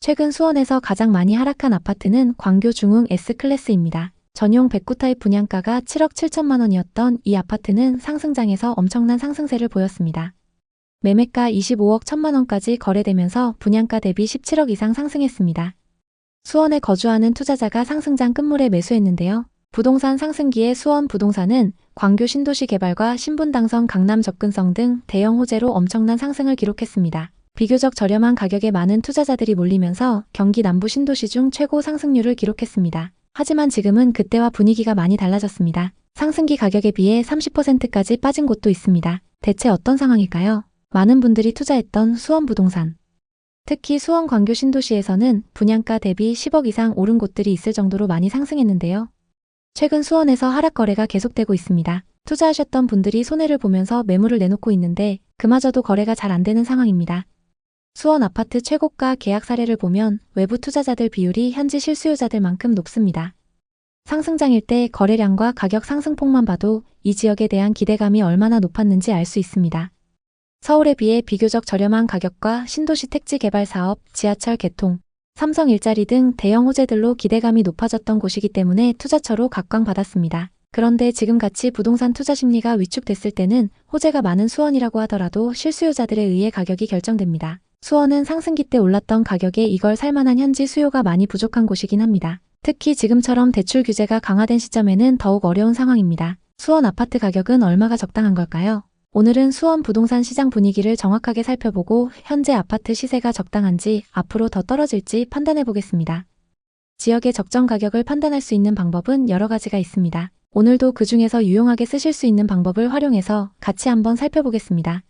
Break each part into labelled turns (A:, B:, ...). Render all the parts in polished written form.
A: 최근 수원에서 가장 많이 하락한 아파트는 광교 중흥 S클래스입니다. 전용 109 타입 분양가가 7억 7천만 원이었던 이 아파트는 상승장에서 엄청난 상승세를 보였습니다. 매매가 25억 1천만 원까지 거래되면서 분양가 대비 17억 이상 상승했습니다. 수원에 거주하는 투자자가 상승장 끝물에 매수했는데요. 부동산 상승기에 수원 부동산은 광교 신도시 개발과 신분당선 강남 접근성 등 대형 호재로 엄청난 상승을 기록했습니다. 비교적 저렴한 가격에 많은 투자자들이 몰리면서 경기 남부 신도시 중 최고 상승률을 기록했습니다. 하지만 지금은 그때와 분위기가 많이 달라졌습니다. 상승기 가격에 비해 30%까지 빠진 곳도 있습니다. 대체 어떤 상황일까요? 많은 분들이 투자했던 수원 부동산. 특히 수원 광교 신도시에서는 분양가 대비 10억 이상 오른 곳들이 있을 정도로 많이 상승했는데요. 최근 수원에서 하락 거래가 계속되고 있습니다. 투자하셨던 분들이 손해를 보면서 매물을 내놓고 있는데 그마저도 거래가 잘 안 되는 상황입니다. 수원 아파트 최고가 계약 사례를 보면 외부 투자자들 비율이 현지 실수요자들만큼 높습니다. 상승장일 때 거래량과 가격 상승폭만 봐도 이 지역에 대한 기대감이 얼마나 높았는지 알 수 있습니다. 서울에 비해 비교적 저렴한 가격과 신도시 택지 개발 사업, 지하철 개통, 삼성 일자리 등 대형 호재들로 기대감이 높아졌던 곳이기 때문에 투자처로 각광받았습니다. 그런데 지금같이 부동산 투자 심리가 위축됐을 때는 호재가 많은 수원이라고 하더라도 실수요자들에 의해 가격이 결정됩니다. 수원은 상승기 때 올랐던 가격에 이걸 살만한 현지 수요가 많이 부족한 곳이긴 합니다. 특히 지금처럼 대출 규제가 강화된 시점에는 더욱 어려운 상황입니다. 수원 아파트 가격은 얼마가 적당한 걸까요? 오늘은 수원 부동산 시장 분위기를 정확하게 살펴보고 현재 아파트 시세가 적당한지 앞으로 더 떨어질지 판단해 보겠습니다. 지역의 적정 가격을 판단할 수 있는 방법은 여러 가지가 있습니다. 오늘도 그 중에서 유용하게 쓰실 수 있는 방법을 활용해서 같이 한번 살펴보겠습니다.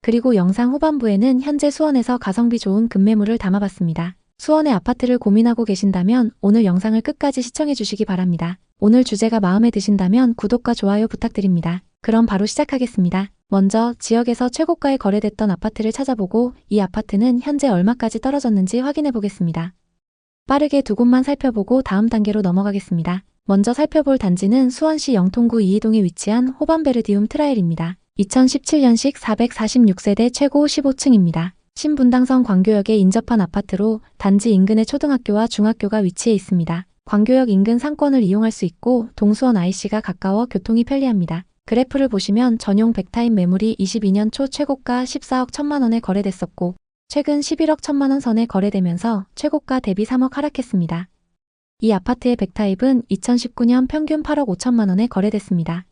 A: 그리고 영상 후반부에는 현재 수원에서 가성비 좋은 급매물을 담아봤습니다. 수원의 아파트를 고민하고 계신다면 오늘 영상을 끝까지 시청해 주시기 바랍니다. 오늘 주제가 마음에 드신다면 구독과 좋아요 부탁드립니다. 그럼 바로 시작하겠습니다. 먼저 지역에서 최고가에 거래됐던 아파트를 찾아보고 이 아파트는 현재 얼마까지 떨어졌는지 확인해 보겠습니다. 빠르게 두 곳만 살펴보고 다음 단계로 넘어가겠습니다. 먼저 살펴볼 단지는 수원시 영통구 이이동에 위치한 호반베르디움 트라일입니다. 2017년식 446세대 최고 15층입니다. 신분당선 광교역에 인접한 아파트로 단지 인근에 초등학교와 중학교가 위치해 있습니다. 광교역 인근 상권을 이용할 수 있고 동수원 IC가 가까워 교통이 편리합니다. 그래프를 보시면 전용 100타입 매물이 22년 초 최고가 14억 1천만 원에 거래됐었고 최근 11억 1천만 원 선에 거래되면서 최고가 대비 3억 하락했습니다. 이 아파트의 100타입은 2019년 평균 8억 5천만 원에 거래됐습니다.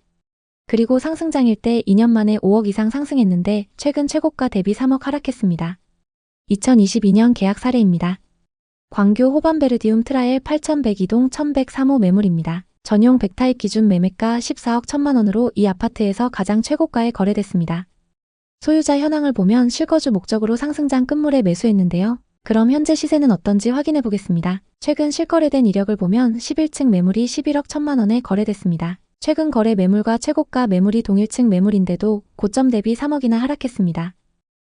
A: 그리고 상승장일 때 2년 만에 5억 이상 상승했는데 최근 최고가 대비 3억 하락했습니다. 2022년 계약 사례입니다. 광교 호반베르디움 트라일 8102동 1103호 매물입니다. 전용 100타입 기준 매매가 14억 1천만 원으로 이 아파트에서 가장 최고가에 거래됐습니다. 소유자 현황을 보면 실거주 목적으로 상승장 끝물에 매수했는데요. 그럼 현재 시세는 어떤지 확인해 보겠습니다. 최근 실거래된 이력을 보면 11층 매물이 11억 1천만 원에 거래됐습니다. 최근 거래 매물과 최고가 매물이 동일층 매물인데도 고점 대비 3억이나 하락했습니다.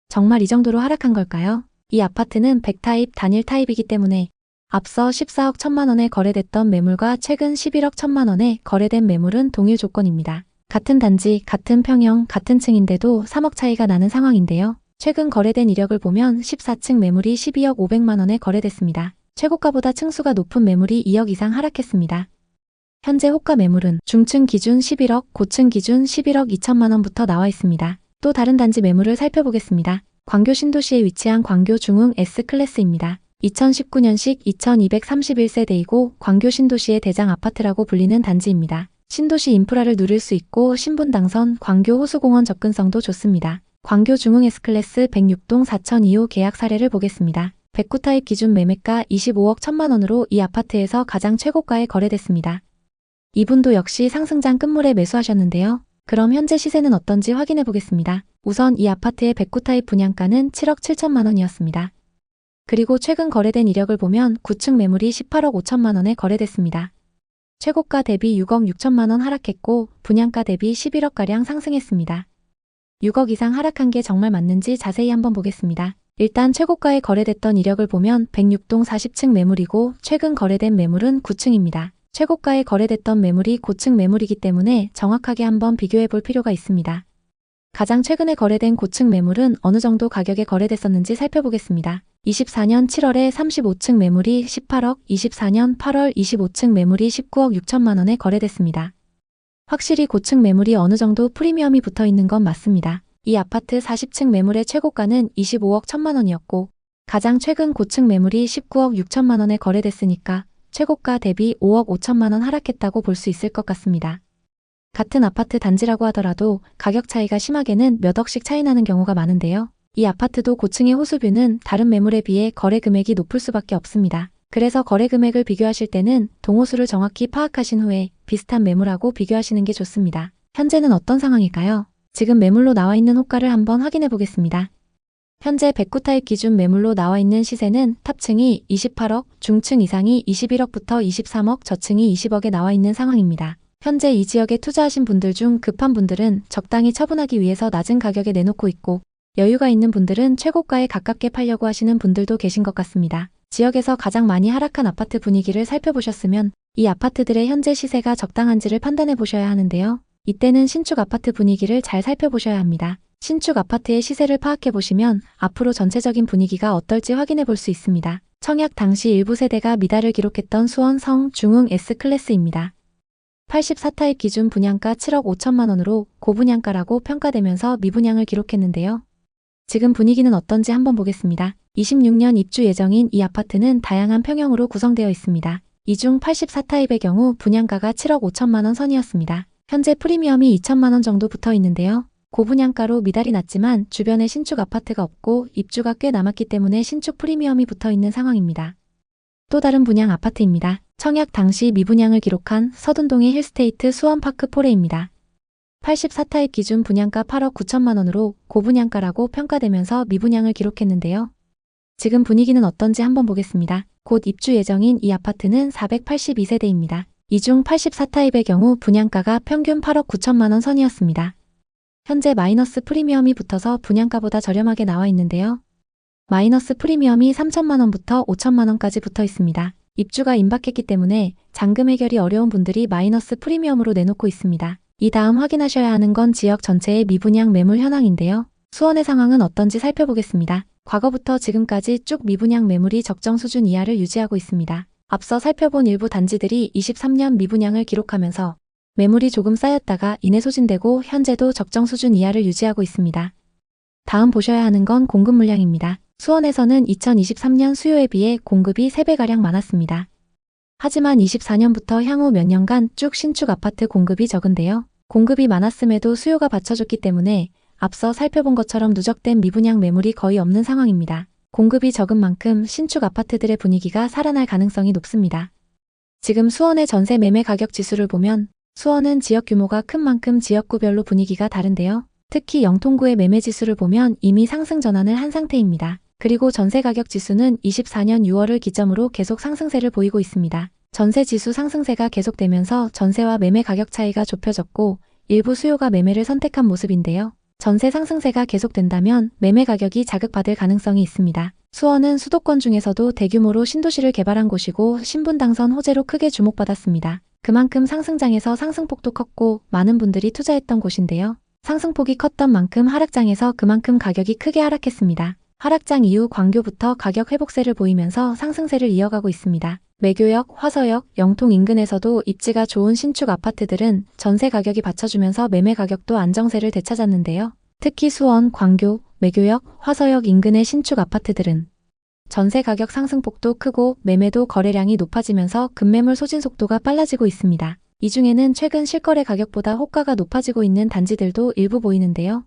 A: 정말 이 정도로 하락한 걸까요? 이 아파트는 100타입 단일 타입이기 때문에 앞서 14억 1천만 원에 거래됐던 매물과 최근 11억 1천만 원에 거래된 매물은 동일 조건입니다. 같은 단지, 같은 평형, 같은 층인데도 3억 차이가 나는 상황인데요. 최근 거래된 이력을 보면 14층 매물이 12억 500만 원에 거래됐습니다. 최고가보다 층수가 높은 매물이 2억 이상 하락했습니다. 현재 호가 매물은 중층 기준 11억, 고층 기준 11억 2천만 원부터 나와 있습니다. 또 다른 단지 매물을 살펴보겠습니다. 광교 신도시에 위치한 광교 중흥 S클래스입니다. 2019년식 2231세대이고 광교 신도시의 대장 아파트라고 불리는 단지입니다. 신도시 인프라를 누릴 수 있고 신분당선, 광교 호수공원 접근성도 좋습니다. 광교 중흥 S클래스 106동 4002호 계약 사례를 보겠습니다. 109 타입 기준 매매가 25억 1천만 원으로 이 아파트에서 가장 최고가에 거래됐습니다. 이분도 역시 상승장 끝물에 매수하셨는데요. 그럼 현재 시세는 어떤지 확인해 보겠습니다. 우선 이 아파트의 109 타입 분양가는 7억 7천만 원이었습니다. 그리고 최근 거래된 이력을 보면 9층 매물이 18억 5천만 원에 거래됐습니다. 최고가 대비 6억 6천만 원 하락했고 분양가 대비 11억가량 상승했습니다. 6억 이상 하락한 게 정말 맞는지 자세히 한번 보겠습니다. 일단 최고가에 거래됐던 이력을 보면 106동 40층 매물이고 최근 거래된 매물은 9층입니다. 최고가에 거래됐던 매물이 고층 매물이기 때문에 정확하게 한번 비교해 볼 필요가 있습니다. 가장 최근에 거래된 고층 매물은 어느 정도 가격에 거래됐었는지 살펴보겠습니다. 24년 7월에 35층 매물이 18억, 24년 8월 25층 매물이 19억 6천만 원에 거래됐습니다. 확실히 고층 매물이 어느 정도 프리미엄이 붙어 있는 건 맞습니다. 이 아파트 40층 매물의 최고가는 25억 1천만 원이었고 가장 최근 고층 매물이 19억 6천만 원에 거래됐으니까 최고가 대비 5억 5천만 원 하락했다고 볼 수 있을 것 같습니다. 같은 아파트 단지라고 하더라도 가격 차이가 심하게는 몇 억씩 차이 나는 경우가 많은데요. 이 아파트도 고층의 호수뷰는 다른 매물에 비해 거래 금액이 높을 수밖에 없습니다. 그래서 거래 금액을 비교하실 때는 동호수를 정확히 파악하신 후에 비슷한 매물하고 비교하시는 게 좋습니다. 현재는 어떤 상황일까요? 지금 매물로 나와 있는 호가를 한번 확인해 보겠습니다. 현재 109 타입 기준 매물로 나와 있는 시세는 탑층이 28억, 중층 이상이 21억부터 23억, 저층이 20억에 나와 있는 상황입니다. 현재 이 지역에 투자하신 분들 중 급한 분들은 적당히 처분하기 위해서 낮은 가격에 내놓고 있고 여유가 있는 분들은 최고가에 가깝게 팔려고 하시는 분들도 계신 것 같습니다. 지역에서 가장 많이 하락한 아파트 분위기를 살펴보셨으면 이 아파트들의 현재 시세가 적당한지를 판단해 보셔야 하는데요. 이때는 신축 아파트 분위기를 잘 살펴보셔야 합니다. 신축 아파트의 시세를 파악해 보시면 앞으로 전체적인 분위기가 어떨지 확인해 볼 수 있습니다. 청약 당시 일부 세대가 미달을 기록했던 수원 성 중흥 S클래스입니다. 84 타입 기준 분양가 7억 5천만 원으로 고분양가라고 평가되면서 미분양을 기록했는데요. 지금 분위기는 어떤지 한번 보겠습니다. 26년 입주 예정인 이 아파트는 다양한 평형으로 구성되어 있습니다. 이 중 84 타입의 경우 분양가가 7억 5천만 원 선이었습니다. 현재 프리미엄이 2천만 원 정도 붙어 있는데요. 고분양가로 미달이 났지만 주변에 신축 아파트가 없고 입주가 꽤 남았기 때문에 신축 프리미엄이 붙어 있는 상황입니다. 또 다른 분양 아파트입니다. 청약 당시 미분양을 기록한 서둔동의 힐스테이트 수원파크 포레입니다. 84 타입 기준 분양가 8억 9천만 원으로 고분양가라고 평가되면서 미분양을 기록했는데요. 지금 분위기는 어떤지 한번 보겠습니다. 곧 입주 예정인 이 아파트는 482세대입니다. 이 중 84 타입의 경우 분양가가 평균 8억 9천만 원 선이었습니다. 현재 마이너스 프리미엄이 붙어서 분양가보다 저렴하게 나와 있는데요. 마이너스 프리미엄이 3천만 원부터 5천만 원까지 붙어 있습니다. 입주가 임박했기 때문에 잔금 해결이 어려운 분들이 마이너스 프리미엄으로 내놓고 있습니다. 이 다음 확인하셔야 하는 건 지역 전체의 미분양 매물 현황인데요. 수원의 상황은 어떤지 살펴보겠습니다. 과거부터 지금까지 쭉 미분양 매물이 적정 수준 이하를 유지하고 있습니다. 앞서 살펴본 일부 단지들이 23년 미분양을 기록하면서 매물이 조금 쌓였다가 이내 소진되고 현재도 적정 수준 이하를 유지하고 있습니다. 다음 보셔야 하는 건 공급 물량입니다. 수원에서는 2023년 수요에 비해 공급이 3배가량 많았습니다. 하지만 24년부터 향후 몇 년간 쭉 신축 아파트 공급이 적은데요. 공급이 많았음에도 수요가 받쳐줬기 때문에 앞서 살펴본 것처럼 누적된 미분양 매물이 거의 없는 상황입니다. 공급이 적은 만큼 신축 아파트들의 분위기가 살아날 가능성이 높습니다. 지금 수원의 전세 매매 가격 지수를 보면 수원은 지역 규모가 큰 만큼 지역구별로 분위기가 다른데요. 특히 영통구의 매매 지수를 보면 이미 상승 전환을 한 상태입니다. 그리고 전세 가격 지수는 24년 6월을 기점으로 계속 상승세를 보이고 있습니다. 전세 지수 상승세가 계속되면서 전세와 매매 가격 차이가 좁혀졌고 일부 수요가 매매를 선택한 모습인데요. 전세 상승세가 계속된다면 매매 가격이 자극받을 가능성이 있습니다. 수원은 수도권 중에서도 대규모로 신도시를 개발한 곳이고 신분당선 호재로 크게 주목받았습니다. 그만큼 상승장에서 상승폭도 컸고 많은 분들이 투자했던 곳인데요. 상승폭이 컸던 만큼 하락장에서 그만큼 가격이 크게 하락했습니다. 하락장 이후 광교부터 가격 회복세를 보이면서 상승세를 이어가고 있습니다. 매교역, 화서역, 영통 인근에서도 입지가 좋은 신축 아파트들은 전세 가격이 받쳐주면서 매매 가격도 안정세를 되찾았는데요. 특히 수원, 광교, 매교역, 화서역 인근의 신축 아파트들은 전세 가격 상승폭도 크고 매매도 거래량이 높아지면서 급매물 소진 속도가 빨라지고 있습니다. 이 중에는 최근 실거래 가격보다 호가가 높아지고 있는 단지들도 일부 보이는데요.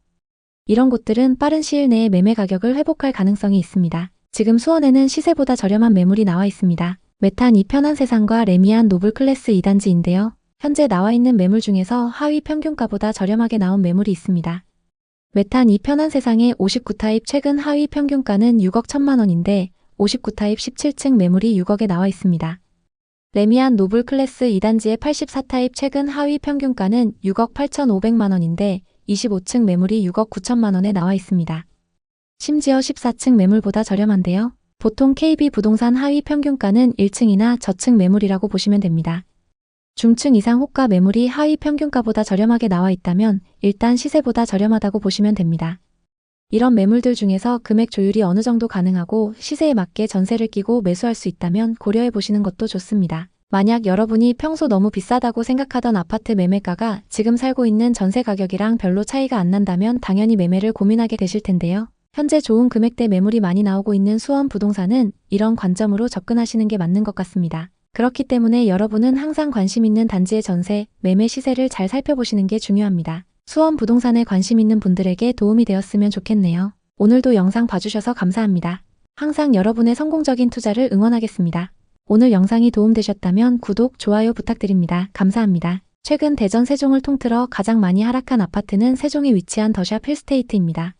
A: 이런 곳들은 빠른 시일 내에 매매 가격을 회복할 가능성이 있습니다. 지금 수원에는 시세보다 저렴한 매물이 나와 있습니다. 메탄 2 편안세상과 레미안 노블 클래스 2단지인데요. 현재 나와 있는 매물 중에서 하위 평균가보다 저렴하게 나온 매물이 있습니다. 메탄 2 편안세상의 59 타입 최근 하위 평균가는 6억 1천만 원인데 59 타입 17층 매물이 6억에 나와 있습니다. 레미안 노블 클래스 2단지의 84 타입 최근 하위 평균가는 6억 8,500만 원인데 25층 매물이 6억 9천만 원에 나와 있습니다. 심지어 14층 매물보다 저렴한데요. 보통 KB 부동산 하위 평균가는 1층이나 저층 매물이라고 보시면 됩니다. 중층 이상 호가 매물이 하위 평균가보다 저렴하게 나와 있다면 일단 시세보다 저렴하다고 보시면 됩니다. 이런 매물들 중에서 금액 조율이 어느 정도 가능하고 시세에 맞게 전세를 끼고 매수할 수 있다면 고려해 보시는 것도 좋습니다. 만약 여러분이 평소 너무 비싸다고 생각하던 아파트 매매가가 지금 살고 있는 전세 가격이랑 별로 차이가 안 난다면 당연히 매매를 고민하게 되실 텐데요. 현재 좋은 금액대 매물이 많이 나오고 있는 수원 부동산은 이런 관점으로 접근하시는 게 맞는 것 같습니다. 그렇기 때문에 여러분은 항상 관심 있는 단지의 전세, 매매 시세를 잘 살펴보시는 게 중요합니다. 수원 부동산에 관심 있는 분들에게 도움이 되었으면 좋겠네요. 오늘도 영상 봐주셔서 감사합니다. 항상 여러분의 성공적인 투자를 응원하겠습니다. 오늘 영상이 도움되셨다면 구독, 좋아요 부탁드립니다. 감사합니다. 최근 대전 세종을 통틀어 가장 많이 하락한 아파트는 세종에 위치한 더샵 힐스테이트입니다.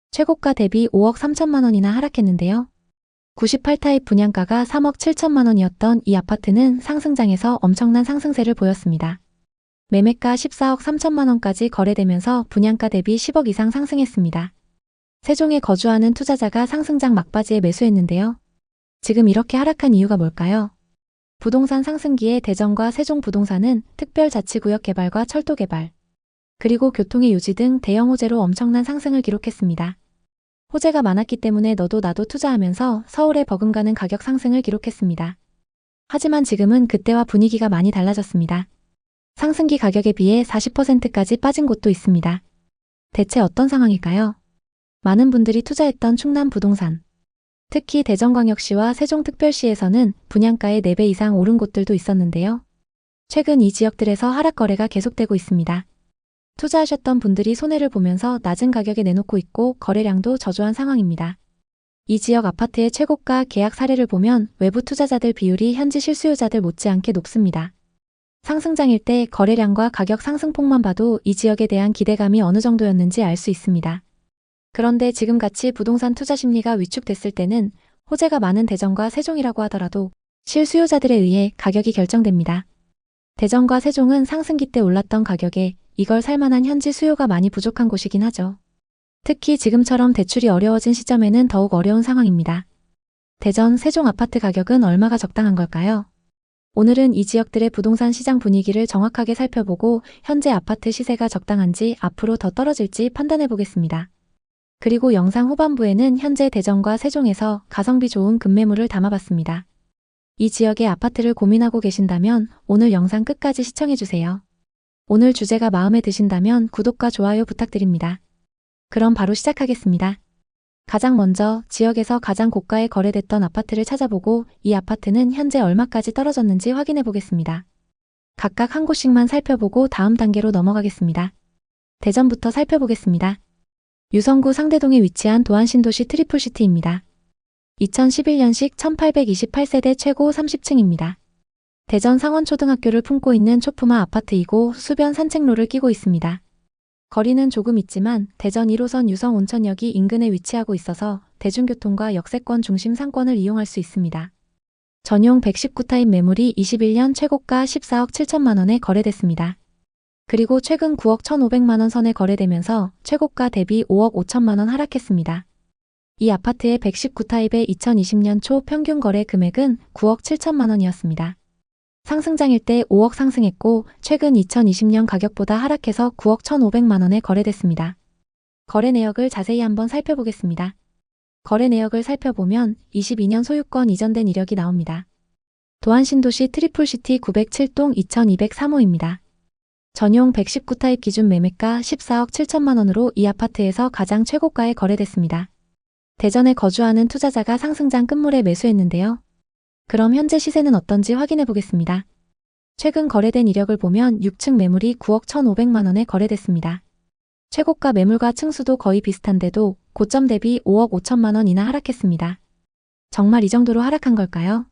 A: 최고가 대비 5억 3천만 원이나 하락했는데요. 98타입 분양가가 3억 7천만 원이었던 이 아파트는 상승장에서 엄청난 상승세를 보였습니다. 매매가 14억 3천만 원까지 거래되면서 분양가 대비 10억 이상 상승했습니다. 세종에 거주하는 투자자가 상승장 막바지에 매수했는데요. 지금 이렇게 하락한 이유가 뭘까요? 부동산 상승기에 대전과 세종 부동산은 특별자치구역 개발과 철도 개발, 그리고 교통의 유지 등 대형 호재로 엄청난 상승을 기록했습니다. 호재가 많았기 때문에 너도 나도 투자하면서 서울에 버금가는 가격 상승을 기록했습니다. 하지만 지금은 그때와 분위기가 많이 달라졌습니다. 상승기 가격에 비해 40%까지 빠진 곳도 있습니다. 대체 어떤 상황일까요? 많은 분들이 투자했던 충남 부동산, 특히 대전광역시와 세종특별시에서는 분양가의 4배 이상 오른 곳들도 있었는데요. 최근 이 지역들에서 하락 거래가 계속되고 있습니다. 투자하셨던 분들이 손해를 보면서 낮은 가격에 내놓고 있고 거래량도 저조한 상황입니다. 이 지역 아파트의 최고가 계약 사례를 보면 외부 투자자들 비율이 현지 실수요자들 못지않게 높습니다. 상승장일 때 거래량과 가격 상승폭만 봐도 이 지역에 대한 기대감이 어느 정도였는지 알 수 있습니다. 그런데 지금같이 부동산 투자 심리가 위축됐을 때는 호재가 많은 대전과 세종이라고 하더라도 실수요자들에 의해 가격이 결정됩니다. 대전과 세종은 상승기 때 올랐던 가격에 이걸 살만한 현지 수요가 많이 부족한 곳이긴 하죠. 특히 지금처럼 대출이 어려워진 시점에는 더욱 어려운 상황입니다. 대전, 세종 아파트 가격은 얼마가 적당한 걸까요? 오늘은 이 지역들의 부동산 시장 분위기를 정확하게 살펴보고 현재 아파트 시세가 적당한지 앞으로 더 떨어질지 판단해 보겠습니다. 그리고 영상 후반부에는 현재 대전과 세종에서 가성비 좋은 급매물을 담아봤습니다. 이 지역의 아파트를 고민하고 계신다면 오늘 영상 끝까지 시청해주세요. 오늘 주제가 마음에 드신다면 구독과 좋아요 부탁드립니다. 그럼 바로 시작하겠습니다. 가장 먼저 지역에서 가장 고가에 거래됐던 아파트를 찾아보고 이 아파트는 현재 얼마까지 떨어졌는지 확인해 보겠습니다. 각각 한 곳씩만 살펴보고 다음 단계로 넘어가겠습니다. 대전부터 살펴보겠습니다. 유성구 상대동에 위치한 도안신도시 트리플시티입니다. 2011년식 1828세대 최고 30층입니다. 대전 상원초등학교를 품고 있는 초품화 아파트이고 수변 산책로를 끼고 있습니다. 거리는 조금 있지만 대전 1호선 유성 온천역이 인근에 위치하고 있어서 대중교통과 역세권 중심 상권을 이용할 수 있습니다. 전용 119타입 매물이 21년 최고가 14억 7천만 원에 거래됐습니다. 그리고 최근 9억 1,500만 원 선에 거래되면서 최고가 대비 5억 5천만 원 하락했습니다. 이 아파트의 119타입의 2020년 초 평균 거래 금액은 9억 7천만 원이었습니다. 상승장일 때 5억 상승했고 최근 2020년 가격보다 하락해서 9억 1,500만 원에 거래됐습니다. 거래 내역을 자세히 한번 살펴보겠습니다. 거래 내역을 살펴보면 22년 소유권 이전된 이력이 나옵니다. 도안신도시 트리플시티 907동 2203호입니다. 전용 119타입 기준 매매가 14억 7천만 원으로 이 아파트에서 가장 최고가에 거래됐습니다. 대전에 거주하는 투자자가 상승장 끝물에 매수했는데요. 그럼 현재 시세는 어떤지 확인해 보겠습니다. 최근 거래된 이력을 보면 6층 매물이 9억 1,500만 원에 거래됐습니다. 최고가 매물과 층수도 거의 비슷한데도 고점 대비 5억 5천만 원이나 하락했습니다. 정말 이 정도로 하락한 걸까요?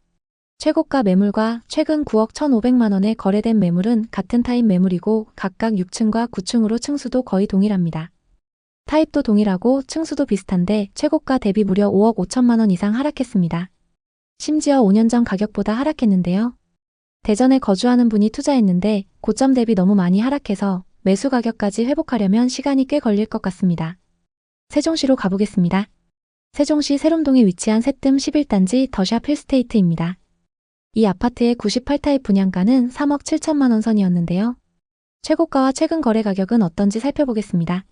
A: 최고가 매물과 최근 9억 1,500만 원에 거래된 매물은 같은 타입 매물이고 각각 6층과 9층으로 층수도 거의 동일합니다. 타입도 동일하고 층수도 비슷한데 최고가 대비 무려 5억 5천만 원 이상 하락했습니다. 심지어 5년 전 가격보다 하락했는데요. 대전에 거주하는 분이 투자했는데 고점 대비 너무 많이 하락해서 매수 가격까지 회복하려면 시간이 꽤 걸릴 것 같습니다. 세종시로 가보겠습니다. 세종시 세롬동에 위치한 세뜸 11단지 더샵 힐스테이트입니다. 이 아파트의 98타입 분양가는 3억 7천만 원 선이었는데요. 최고가와 최근 거래 가격은 어떤지 살펴보겠습니다.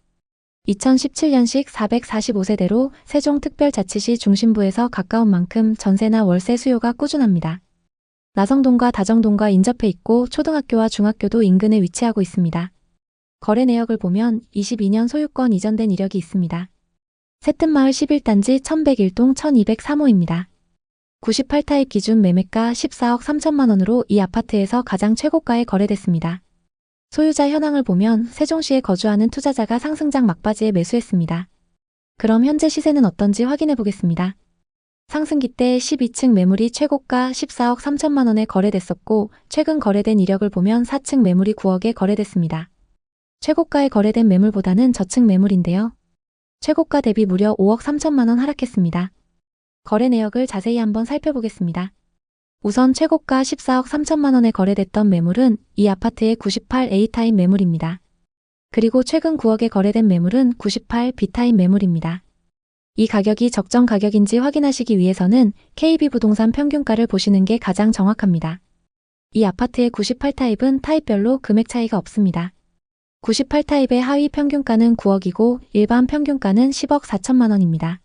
A: 2017년식 445세대로 세종특별자치시 중심부에서 가까운 만큼 전세나 월세 수요가 꾸준합니다. 나성동과 다정동과 인접해 있고 초등학교와 중학교도 인근에 위치하고 있습니다. 거래 내역을 보면 22년 소유권 이전된 이력이 있습니다. 새뜸마을 11단지 1101동 1203호입니다. 98타입 기준 매매가 14억 3천만 원으로 이 아파트에서 가장 최고가에 거래됐습니다. 소유자 현황을 보면 세종시에 거주하는 투자자가 상승장 막바지에 매수했습니다. 그럼 현재 시세는 어떤지 확인해 보겠습니다. 상승기 때 12층 매물이 최고가 14억 3천만 원에 거래됐었고 최근 거래된 이력을 보면 4층 매물이 9억에 거래됐습니다. 최고가에 거래된 매물보다는 저층 매물인데요. 최고가 대비 무려 5억 3천만 원 하락했습니다. 거래 내역을 자세히 한번 살펴보겠습니다. 우선 최고가 14억 3천만 원에 거래됐던 매물은 이 아파트의 98A타입 매물입니다. 그리고 최근 9억에 거래된 매물은 98B타입 매물입니다. 이 가격이 적정 가격인지 확인하시기 위해서는 KB부동산 평균가를 보시는 게 가장 정확합니다. 이 아파트의 98타입은 타입별로 금액 차이가 없습니다. 98타입의 하위 평균가는 9억이고 일반 평균가는 10억 4천만 원입니다.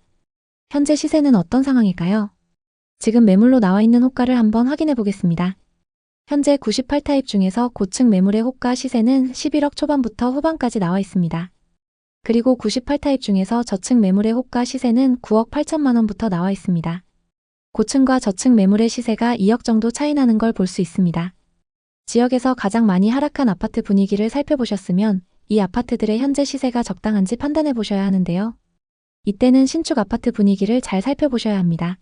A: 현재 시세는 어떤 상황일까요? 지금 매물로 나와 있는 호가를 한번 확인해 보겠습니다. 현재 98타입 중에서 고층 매물의 호가 시세는 11억 초반부터 후반까지 나와 있습니다. 그리고 98타입 중에서 저층 매물의 호가 시세는 9억 8천만 원부터 나와 있습니다. 고층과 저층 매물의 시세가 2억 정도 차이 나는 걸 볼 수 있습니다. 지역에서 가장 많이 하락한 아파트 분위기를 살펴보셨으면 이 아파트들의 현재 시세가 적당한지 판단해 보셔야 하는데요. 이때는 신축 아파트 분위기를 잘 살펴보셔야 합니다.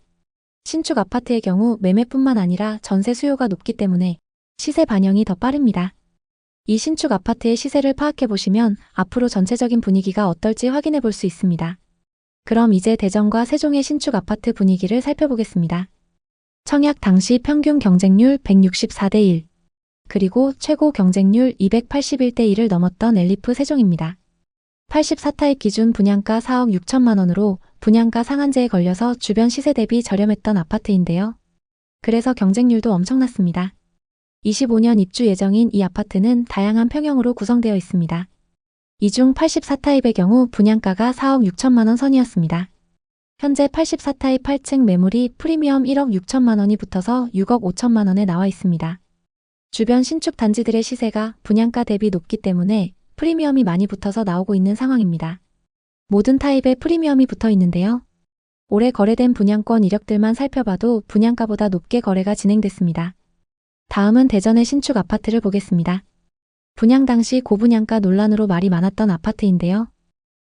A: 신축 아파트의 경우 매매뿐만 아니라 전세 수요가 높기 때문에 시세 반영이 더 빠릅니다. 이 신축 아파트의 시세를 파악해 보시면 앞으로 전체적인 분위기가 어떨지 확인해 볼 수 있습니다. 그럼 이제 대전과 세종의 신축 아파트 분위기를 살펴보겠습니다. 청약 당시 평균 경쟁률 164대 1, 그리고 최고 경쟁률 281대 1을 넘었던 엘리프 세종입니다. 84타입 기준 분양가 4억 6천만 원으로 분양가 상한제에 걸려서 주변 시세 대비 저렴했던 아파트인데요. 그래서 경쟁률도 엄청났습니다. 25년 입주 예정인 이 아파트는 다양한 평형으로 구성되어 있습니다. 이 중 84타입의 경우 분양가가 4억 6천만 원 선이었습니다. 현재 84타입 8층 매물이 프리미엄 1억 6천만 원이 붙어서 6억 5천만 원에 나와 있습니다. 주변 신축 단지들의 시세가 분양가 대비 높기 때문에 프리미엄이 많이 붙어서 나오고 있는 상황입니다. 모든 타입에 프리미엄이 붙어 있는데요. 올해 거래된 분양권 이력들만 살펴봐도 분양가보다 높게 거래가 진행됐습니다. 다음은 대전의 신축 아파트를 보겠습니다. 분양 당시 고분양가 논란으로 말이 많았던 아파트인데요.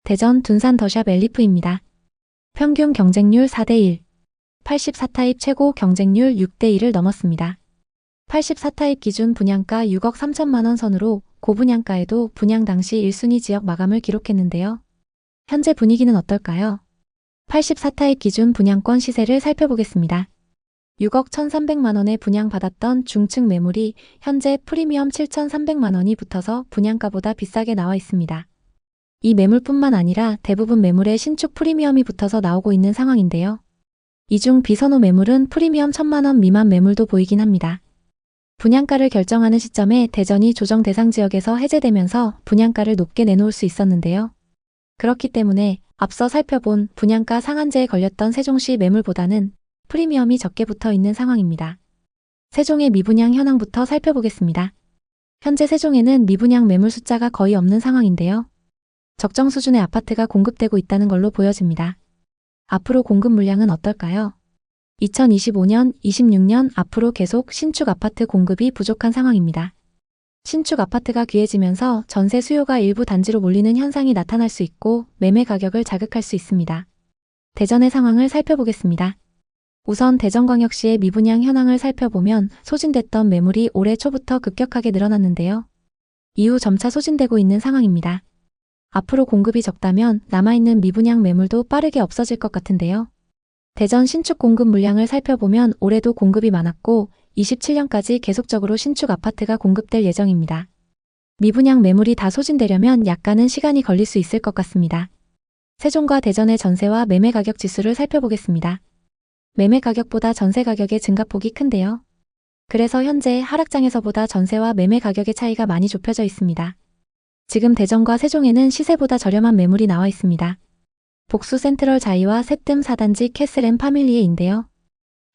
A: 대전 둔산 더샵 엘리프입니다. 평균 경쟁률 4대 1, 84타입 최고 경쟁률 6대 1을 넘었습니다. 84타입 기준 분양가 6억 3천만 원 선으로 고분양가에도 분양 당시 1순위 지역 마감을 기록했는데요. 현재 분위기는 어떨까요? 84타입 기준 분양권 시세를 살펴보겠습니다. 6억 1,300만 원에 분양받았던 중층 매물이 현재 프리미엄 7,300만 원이 붙어서 분양가보다 비싸게 나와 있습니다. 이 매물뿐만 아니라 대부분 매물에 신축 프리미엄이 붙어서 나오고 있는 상황인데요. 이 중 비선호 매물은 프리미엄 1,000만 원 미만 매물도 보이긴 합니다. 분양가를 결정하는 시점에 대전이 조정 대상 지역에서 해제되면서 분양가를 높게 내놓을 수 있었는데요. 그렇기 때문에 앞서 살펴본 분양가 상한제에 걸렸던 세종시 매물보다는 프리미엄이 적게 붙어 있는 상황입니다. 세종의 미분양 현황부터 살펴보겠습니다. 현재 세종에는 미분양 매물 숫자가 거의 없는 상황인데요. 적정 수준의 아파트가 공급되고 있다는 걸로 보여집니다. 앞으로 공급 물량은 어떨까요? 2025년, 26년 앞으로 계속 신축 아파트 공급이 부족한 상황입니다. 신축 아파트가 귀해지면서 전세 수요가 일부 단지로 몰리는 현상이 나타날 수 있고 매매 가격을 자극할 수 있습니다. 대전의 상황을 살펴보겠습니다. 우선 대전광역시의 미분양 현황을 살펴보면 소진됐던 매물이 올해 초부터 급격하게 늘어났는데요. 이후 점차 소진되고 있는 상황입니다. 앞으로 공급이 적다면 남아있는 미분양 매물도 빠르게 없어질 것 같은데요. 대전 신축 공급 물량을 살펴보면 올해도 공급이 많았고 27년까지 계속적으로 신축 아파트가 공급될 예정입니다. 미분양 매물이 다 소진되려면 약간은 시간이 걸릴 수 있을 것 같습니다. 세종과 대전의 전세와 매매 가격 지수를 살펴보겠습니다. 매매 가격보다 전세 가격의 증가폭이 큰데요. 그래서 현재 하락장에서보다 전세와 매매 가격의 차이가 많이 좁혀져 있습니다. 지금 대전과 세종에는 시세보다 저렴한 매물이 나와 있습니다. 복수 센트럴 자이와 새뜸 4단지 캐슬앤 파밀리에인데요.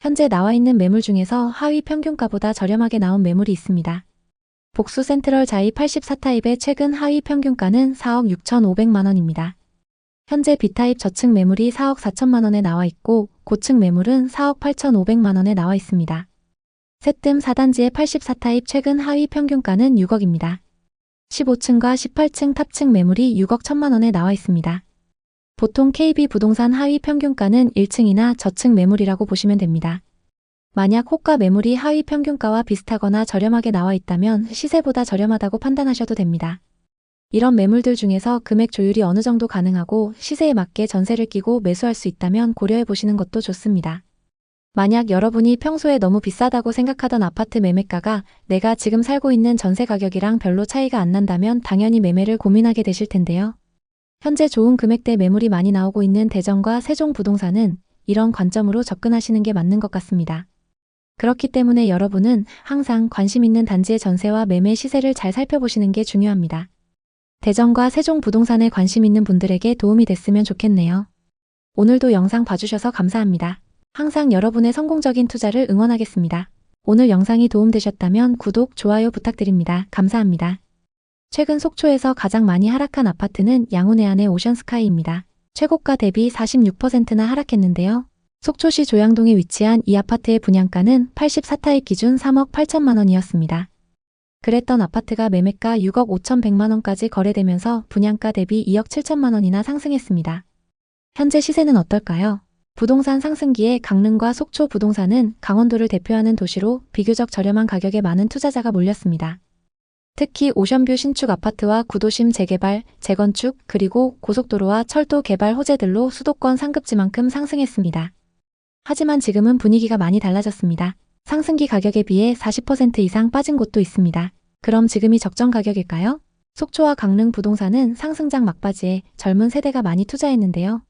A: 현재 나와 있는 매물 중에서 하위 평균가보다 저렴하게 나온 매물이 있습니다. 복수 센트럴 자이 84타입의 최근 하위 평균가는 4억 6,500만 원입니다. 현재 B타입 저층 매물이 4억 4천만 원에 나와 있고 고층 매물은 4억 8,500만 원에 나와 있습니다. 새뜸 4단지의 84타입 최근 하위 평균가는 6억입니다. 15층과 18층 탑층 매물이 6억 1천만 원에 나와 있습니다. 보통 KB 부동산 하위 평균가는 1층이나 저층 매물이라고 보시면 됩니다. 만약 호가 매물이 하위 평균가와 비슷하거나 저렴하게 나와 있다면 시세보다 저렴하다고 판단하셔도 됩니다. 이런 매물들 중에서 금액 조율이 어느 정도 가능하고 시세에 맞게 전세를 끼고 매수할 수 있다면 고려해 보시는 것도 좋습니다. 만약 여러분이 평소에 너무 비싸다고 생각하던 아파트 매매가가 내가 지금 살고 있는 전세 가격이랑 별로 차이가 안 난다면 당연히 매매를 고민하게 되실 텐데요. 현재 좋은 금액대 매물이 많이 나오고 있는 대전과 세종 부동산은 이런 관점으로 접근하시는 게 맞는 것 같습니다. 그렇기 때문에 여러분은 항상 관심 있는 단지의 전세와 매매 시세를 잘 살펴보시는 게 중요합니다. 대전과 세종 부동산에 관심 있는 분들에게 도움이 됐으면 좋겠네요. 오늘도 영상 봐주셔서 감사합니다. 항상 여러분의 성공적인 투자를 응원하겠습니다. 오늘 영상이 도움되셨다면 구독, 좋아요 부탁드립니다. 감사합니다. 최근 속초에서 가장 많이 하락한 아파트는 양운해안의 오션스카이입니다. 최고가 대비 46%나 하락했는데요. 속초시 조양동에 위치한 이 아파트의 분양가는 84타입 기준 3억 8천만 원이었습니다. 그랬던 아파트가 매매가 6억 5,100만 원까지 거래되면서 분양가 대비 2억 7천만 원이나 상승했습니다. 현재 시세는 어떨까요? 부동산 상승기에 강릉과 속초 부동산은 강원도를 대표하는 도시로 비교적 저렴한 가격에 많은 투자자가 몰렸습니다. 특히 오션뷰 신축 아파트와 구도심 재개발, 재건축, 그리고 고속도로와 철도 개발 호재들로 수도권 상급지만큼 상승했습니다. 하지만 지금은 분위기가 많이 달라졌습니다. 상승기 가격에 비해 40% 이상 빠진 곳도 있습니다. 그럼 지금이 적정 가격일까요? 속초와 강릉 부동산은 상승장 막바지에 젊은 세대가 많이 투자했는데요.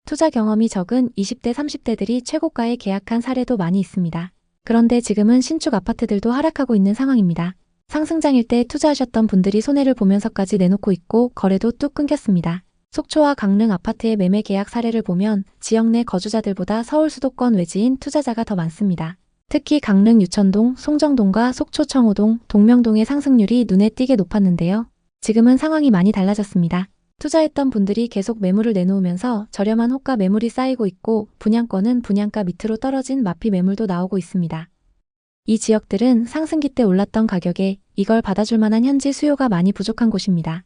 A: 투자 경험이 적은 20대, 30대들이 최고가에 계약한 사례도 많이 있습니다. 그런데 지금은 신축 아파트들도 하락하고 있는 상황입니다. 상승장일 때 투자하셨던 분들이 손해를 보면서까지 내놓고 있고 거래도 뚝 끊겼습니다. 속초와 강릉 아파트의 매매 계약 사례를 보면 지역 내 거주자들보다 서울 수도권 외지인 투자자가 더 많습니다. 특히 강릉 유천동, 송정동과 속초 청호동, 동명동의 상승률이 눈에 띄게 높았는데요. 지금은 상황이 많이 달라졌습니다. 투자했던 분들이 계속 매물을 내놓으면서 저렴한 호가 매물이 쌓이고 있고 분양권은 분양가 밑으로 떨어진 마피 매물도 나오고 있습니다. 이 지역들은 상승기 때 올랐던 가격에 이걸 받아줄 만한 현지 수요가 많이 부족한 곳입니다.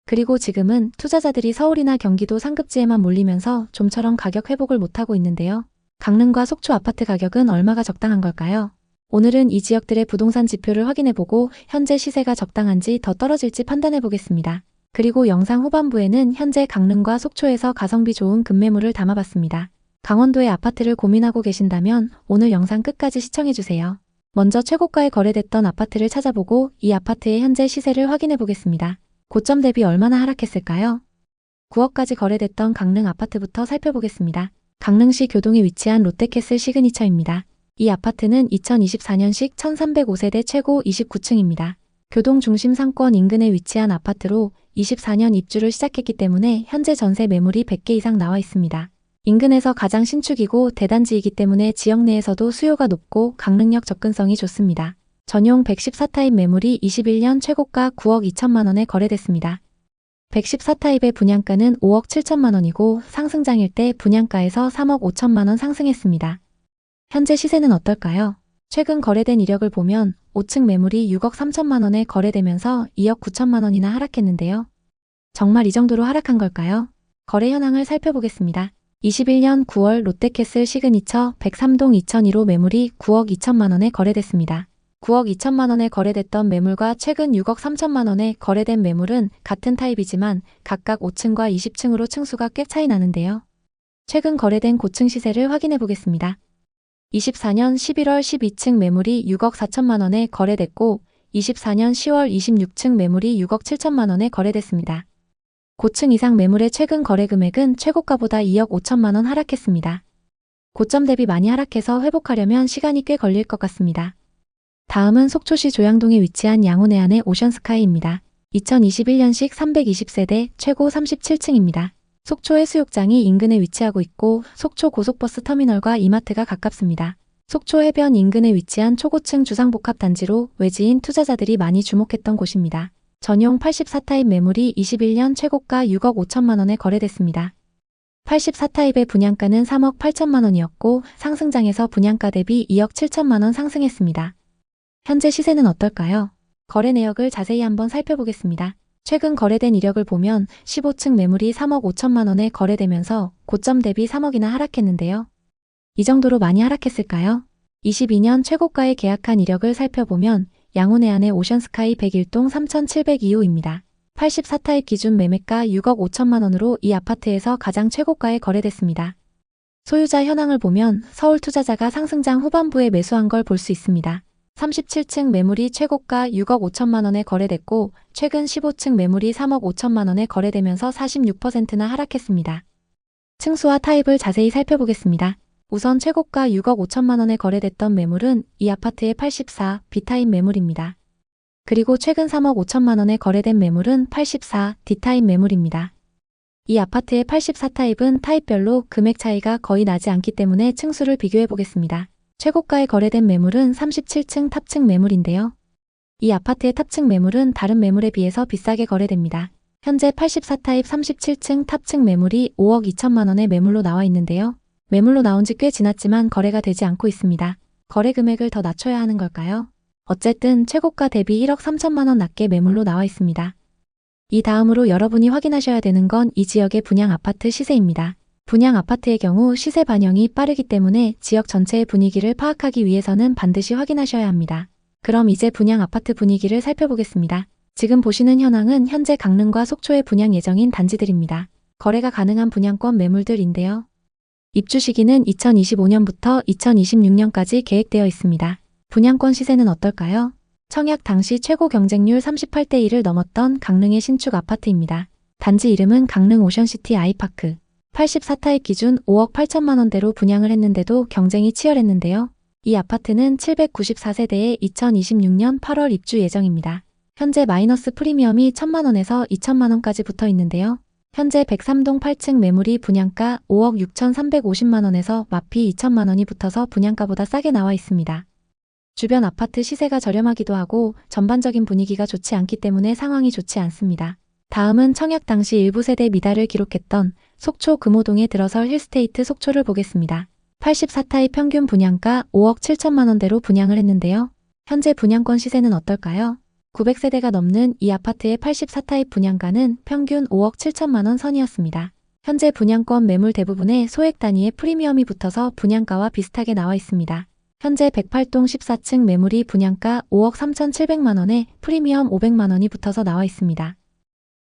A: 그리고 지금은 투자자들이 서울이나 경기도 상급지에만 몰리면서 좀처럼 가격 회복을 못하고 있는데요. 강릉과 속초 아파트 가격은 얼마가 적당한 걸까요? 오늘은 이 지역들의 부동산 지표를 확인해보고 현재 시세가 적당한지 더 떨어질지 판단해보겠습니다. 그리고 영상 후반부에는 현재 강릉과 속초에서 가성비 좋은 급매물을 담아봤습니다. 강원도의 아파트를 고민하고 계신다면 오늘 영상 끝까지 시청해주세요. 먼저 최고가에 거래됐던 아파트를 찾아보고 이 아파트의 현재 시세를 확인해보겠습니다. 고점 대비 얼마나 하락했을까요? 9억까지 거래됐던 강릉 아파트부터 살펴보겠습니다. 강릉시 교동에 위치한 롯데캐슬 시그니처입니다. 이 아파트는 2024년식 1305세대 최고 29층입니다. 교동 중심 상권 인근에 위치한 아파트로 24년 입주를 시작했기 때문에 현재 전세 매물이 100개 이상 나와 있습니다. 인근에서 가장 신축이고 대단지이기 때문에 지역 내에서도 수요가 높고 강릉역 접근성이 좋습니다. 전용 114타입 매물이 21년 최고가 9억 2천만 원에 거래됐습니다. 114타입의 분양가는 5억 7천만 원이고 상승장일 때 분양가에서 3억 5천만 원 상승했습니다. 현재 시세는 어떨까요? 최근 거래된 이력을 보면 5층 매물이 6억 3천만 원에 거래되면서 2억 9천만 원이나 하락했는데요. 정말 이 정도로 하락한 걸까요? 거래 현황을 살펴보겠습니다. 21년 9월 롯데캐슬 시그니처 103동 2002로 매물이 9억 2천만 원에 거래됐습니다. 9억 2천만 원에 거래됐던 매물과 최근 6억 3천만 원에 거래된 매물은 같은 타입이지만 각각 5층과 20층으로 층수가 꽤 차이 나는데요. 최근 거래된 고층 시세를 확인해 보겠습니다. 24년 11월 12층 매물이 6억 4천만 원에 거래됐고 24년 10월 26층 매물이 6억 7천만 원에 거래됐습니다. 고층 이상 매물의 최근 거래 금액은 최고가보다 2억 5천만 원 하락했습니다. 고점 대비 많이 하락해서 회복하려면 시간이 꽤 걸릴 것 같습니다. 다음은 속초시 조양동에 위치한 양운해안의 오션스카이입니다. 2021년식 320세대 최고 37층입니다. 속초 해수욕장이 인근에 위치하고 있고 속초 고속버스 터미널과 이마트가 가깝습니다. 속초 해변 인근에 위치한 초고층 주상복합단지로 외지인 투자자들이 많이 주목했던 곳입니다. 전용 84타입 매물이 21년 최고가 6억 5천만 원에 거래됐습니다. 84타입의 분양가는 3억 8천만 원이었고 상승장에서 분양가 대비 2억 7천만 원 상승했습니다. 현재 시세는 어떨까요? 거래 내역을 자세히 한번 살펴보겠습니다. 최근 거래된 이력을 보면 15층 매물이 3억 5천만 원에 거래되면서 고점 대비 3억이나 하락했는데요. 이 정도로 많이 하락했을까요? 22년 최고가에 계약한 이력을 살펴보면 양운해 안의 오션스카이 101동 3702호입니다. 84타입 기준 매매가 6억 5천만 원으로 이 아파트에서 가장 최고가에 거래됐습니다. 소유자 현황을 보면 서울 투자자가 상승장 후반부에 매수한 걸 볼 수 있습니다. 37층 매물이 최고가 6억 5천만 원에 거래됐고 최근 15층 매물이 3억 5천만 원에 거래되면서 46%나 하락했습니다. 층수와 타입을 자세히 살펴보겠습니다. 우선 최고가 6억 5천만 원에 거래됐던 매물은 이 아파트의 84 B타입 매물입니다. 그리고 최근 3억 5천만 원에 거래된 매물은 84 D타입 매물입니다. 이 아파트의 84타입은 타입별로 금액 차이가 거의 나지 않기 때문에 층수를 비교해 보겠습니다. 최고가에 거래된 매물은 37층 탑층 매물인데요. 이 아파트의 탑층 매물은 다른 매물에 비해서 비싸게 거래됩니다. 현재 84타입 37층 탑층 매물이 5억 2천만 원의 매물로 나와 있는데요. 매물로 나온 지 꽤 지났지만 거래가 되지 않고 있습니다. 거래 금액을 더 낮춰야 하는 걸까요? 어쨌든 최고가 대비 1억 3천만 원 낮게 매물로 나와 있습니다. 이 다음으로 여러분이 확인하셔야 되는 건 이 지역의 분양 아파트 시세입니다. 분양 아파트의 경우 시세 반영이 빠르기 때문에 지역 전체의 분위기를 파악하기 위해서는 반드시 확인하셔야 합니다. 그럼 이제 분양 아파트 분위기를 살펴보겠습니다. 지금 보시는 현황은 현재 강릉과 속초의 분양 예정인 단지들입니다. 거래가 가능한 분양권 매물들인데요. 입주 시기는 2025년부터 2026년까지 계획되어 있습니다. 분양권 시세는 어떨까요? 청약 당시 최고 경쟁률 38대 1을 넘었던 강릉의 신축 아파트입니다. 단지 이름은 강릉 오션시티 아이파크. 84타입 기준 5억 8천만 원대로 분양을 했는데도 경쟁이 치열했는데요. 이 아파트는 794세대에 2026년 8월 입주 예정입니다. 현재 마이너스 프리미엄이 1천만 원에서 2천만 원까지 붙어 있는데요. 현재 103동 8층 매물이 분양가 5억 6,350만 원에서 마피 2천만 원이 붙어서 분양가보다 싸게 나와 있습니다. 주변 아파트 시세가 저렴하기도 하고 전반적인 분위기가 좋지 않기 때문에 상황이 좋지 않습니다. 다음은 청약 당시 일부 세대 미달을 기록했던 속초 금호동에 들어설 힐스테이트 속초를 보겠습니다. 84타입 평균 분양가 5억 7천만 원대로 분양을 했는데요. 현재 분양권 시세는 어떨까요? 900세대가 넘는 이 아파트의 84타입 분양가는 평균 5억 7천만 원 선이었습니다. 현재 분양권 매물 대부분에 소액 단위의 프리미엄이 붙어서 분양가와 비슷하게 나와 있습니다. 현재 108동 14층 매물이 분양가 5억 3,700만 원에 프리미엄 500만 원이 붙어서 나와 있습니다.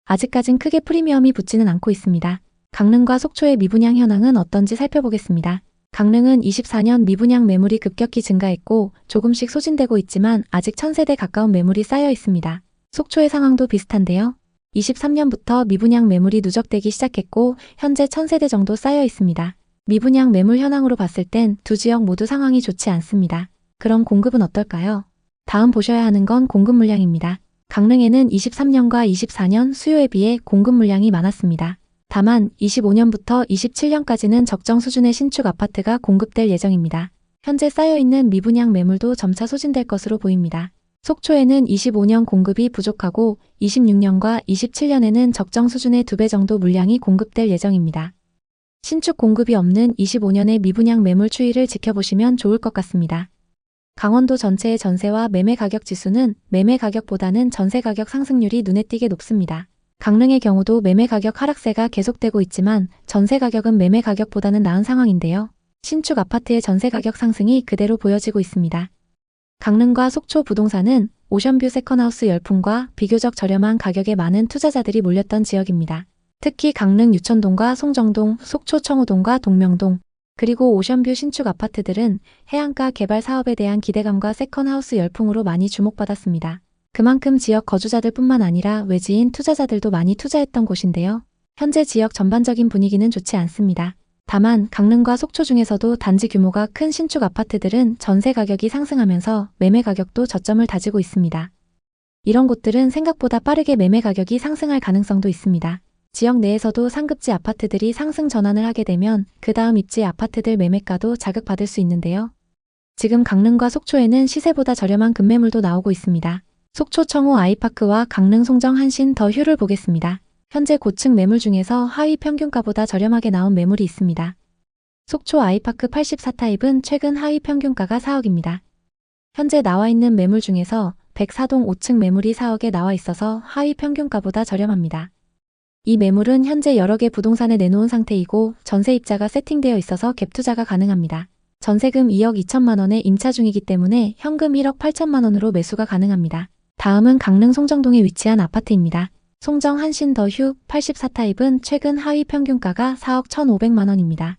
A: 아직까진 크게 프리미엄이 붙지는 않고 있습니다. 강릉과 속초의 미분양 현황은 어떤지 살펴보겠습니다. 강릉은 24년 미분양 매물이 급격히 증가했고 조금씩 소진되고 있지만 아직 1000세대 가까운 매물이 쌓여 있습니다. 속초의 상황도 비슷한데요. 23년부터 미분양 매물이 누적되기 시작했고 현재 1000세대 정도 쌓여 있습니다. 미분양 매물 현황으로 봤을 땐 두 지역 모두 상황이 좋지 않습니다. 그럼 공급은 어떨까요? 다음 보셔야 하는 건 공급 물량입니다. 강릉에는 23년과 24년 수요에 비해 공급 물량이 많았습니다. 다만 25년부터 27년까지는 적정 수준의 신축 아파트가 공급될 예정입니다. 현재 쌓여있는 미분양 매물도 점차 소진될 것으로 보입니다. 속초에는 25년 공급이 부족하고 26년과 27년에는 적정 수준의 2배 정도 물량이 공급될 예정입니다. 신축 공급이 없는 25년의 미분양 매물 추이를 지켜보시면 좋을 것 같습니다. 강원도 전체의 전세와 매매 가격 지수는 매매 가격보다는 전세 가격 상승률이 눈에 띄게 높습니다. 강릉의 경우도 매매 가격 하락세가 계속되고 있지만 전세 가격은 매매 가격보다는 나은 상황인데요. 신축 아파트의 전세 가격 상승이 그대로 보여지고 있습니다. 강릉과 속초 부동산은 오션뷰 세컨하우스 열풍과 비교적 저렴한 가격에 많은 투자자들이 몰렸던 지역입니다. 특히 강릉 유천동과 송정동, 속초 청호동과 동명동, 그리고 오션뷰 신축 아파트들은 해안가 개발 사업에 대한 기대감과 세컨하우스 열풍으로 많이 주목받았습니다. 그만큼 지역 거주자들 뿐만 아니라 외지인 투자자들도 많이 투자했던 곳인데요. 현재 지역 전반적인 분위기는 좋지 않습니다. 다만 강릉과 속초 중에서도 단지 규모가 큰 신축 아파트들은 전세 가격이 상승하면서 매매 가격도 저점을 다지고 있습니다. 이런 곳들은 생각보다 빠르게 매매 가격이 상승할 가능성도 있습니다. 지역 내에서도 상급지 아파트들이 상승 전환을 하게 되면 그 다음 입지 아파트들 매매가도 자극받을 수 있는데요. 지금 강릉과 속초에는 시세보다 저렴한 급매물도 나오고 있습니다. 속초 청호 아이파크와 강릉 송정 한신 더 휴를 보겠습니다. 현재 고층 매물 중에서 하위 평균가보다 저렴하게 나온 매물이 있습니다. 속초 아이파크 84타입은 최근 하위 평균가가 4억입니다. 현재 나와 있는 매물 중에서 104동 5층 매물이 4억에 나와 있어서 하위 평균가보다 저렴합니다. 이 매물은 현재 여러 개 부동산에 내놓은 상태이고 전세 입자가 세팅되어 있어서 갭 투자가 가능합니다. 전세금 2억 2천만 원에 임차 중이기 때문에 현금 1억 8천만 원으로 매수가 가능합니다. 다음은 강릉 송정동에 위치한 아파트입니다. 송정 한신 더 휴 84타입은 최근 하위 평균가가 4억 1,500만 원입니다.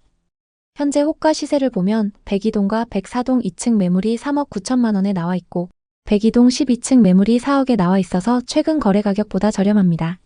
A: 현재 호가 시세를 보면 102동과 104동 2층 매물이 3억 9천만 원에 나와 있고 102동 12층 매물이 4억에 나와 있어서 최근 거래 가격보다 저렴합니다.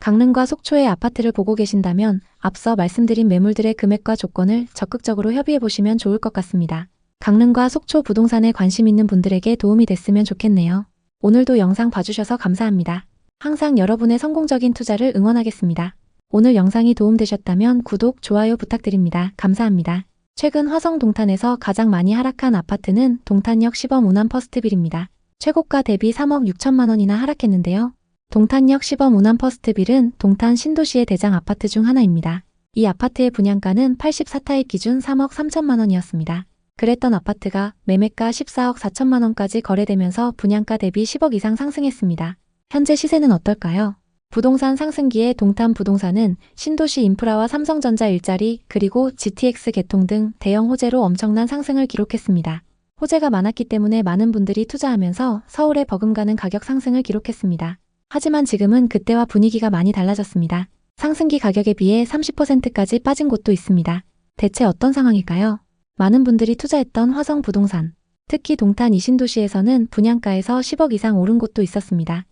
A: 강릉과 속초의 아파트를 보고 계신다면 앞서 말씀드린 매물들의 금액과 조건을 적극적으로 협의해 보시면 좋을 것 같습니다. 강릉과 속초 부동산에 관심 있는 분들에게 도움이 됐으면 좋겠네요. 오늘도 영상 봐주셔서 감사합니다. 항상 여러분의 성공적인 투자를 응원하겠습니다. 오늘 영상이 도움되셨다면 구독, 좋아요 부탁드립니다. 감사합니다. 최근 화성 동탄에서 가장 많이 하락한 아파트는 동탄역 시범 운암 퍼스트빌입니다. 최고가 대비 3억 6천만 원이나 하락했는데요. 동탄역 시범 운암 퍼스트빌은 동탄 신도시의 대장 아파트 중 하나입니다. 이 아파트의 분양가는 84타입 기준 3억 3천만 원이었습니다. 그랬던 아파트가 매매가 14억 4천만 원까지 거래되면서 분양가 대비 10억 이상 상승했습니다. 현재 시세는 어떨까요? 부동산 상승기에 동탄 부동산은 신도시 인프라와 삼성전자 일자리 그리고 GTX 개통 등 대형 호재로 엄청난 상승을 기록했습니다. 호재가 많았기 때문에 많은 분들이 투자하면서 서울에 버금가는 가격 상승을 기록했습니다. 하지만 지금은 그때와 분위기가 많이 달라졌습니다. 상승기 가격에 비해 30%까지 빠진 곳도 있습니다. 대체 어떤 상황일까요? 많은 분들이 투자했던 화성 부동산, 특히 동탄 이신도시에서는 분양가에서 10억 이상 오른 곳도 있었습니다.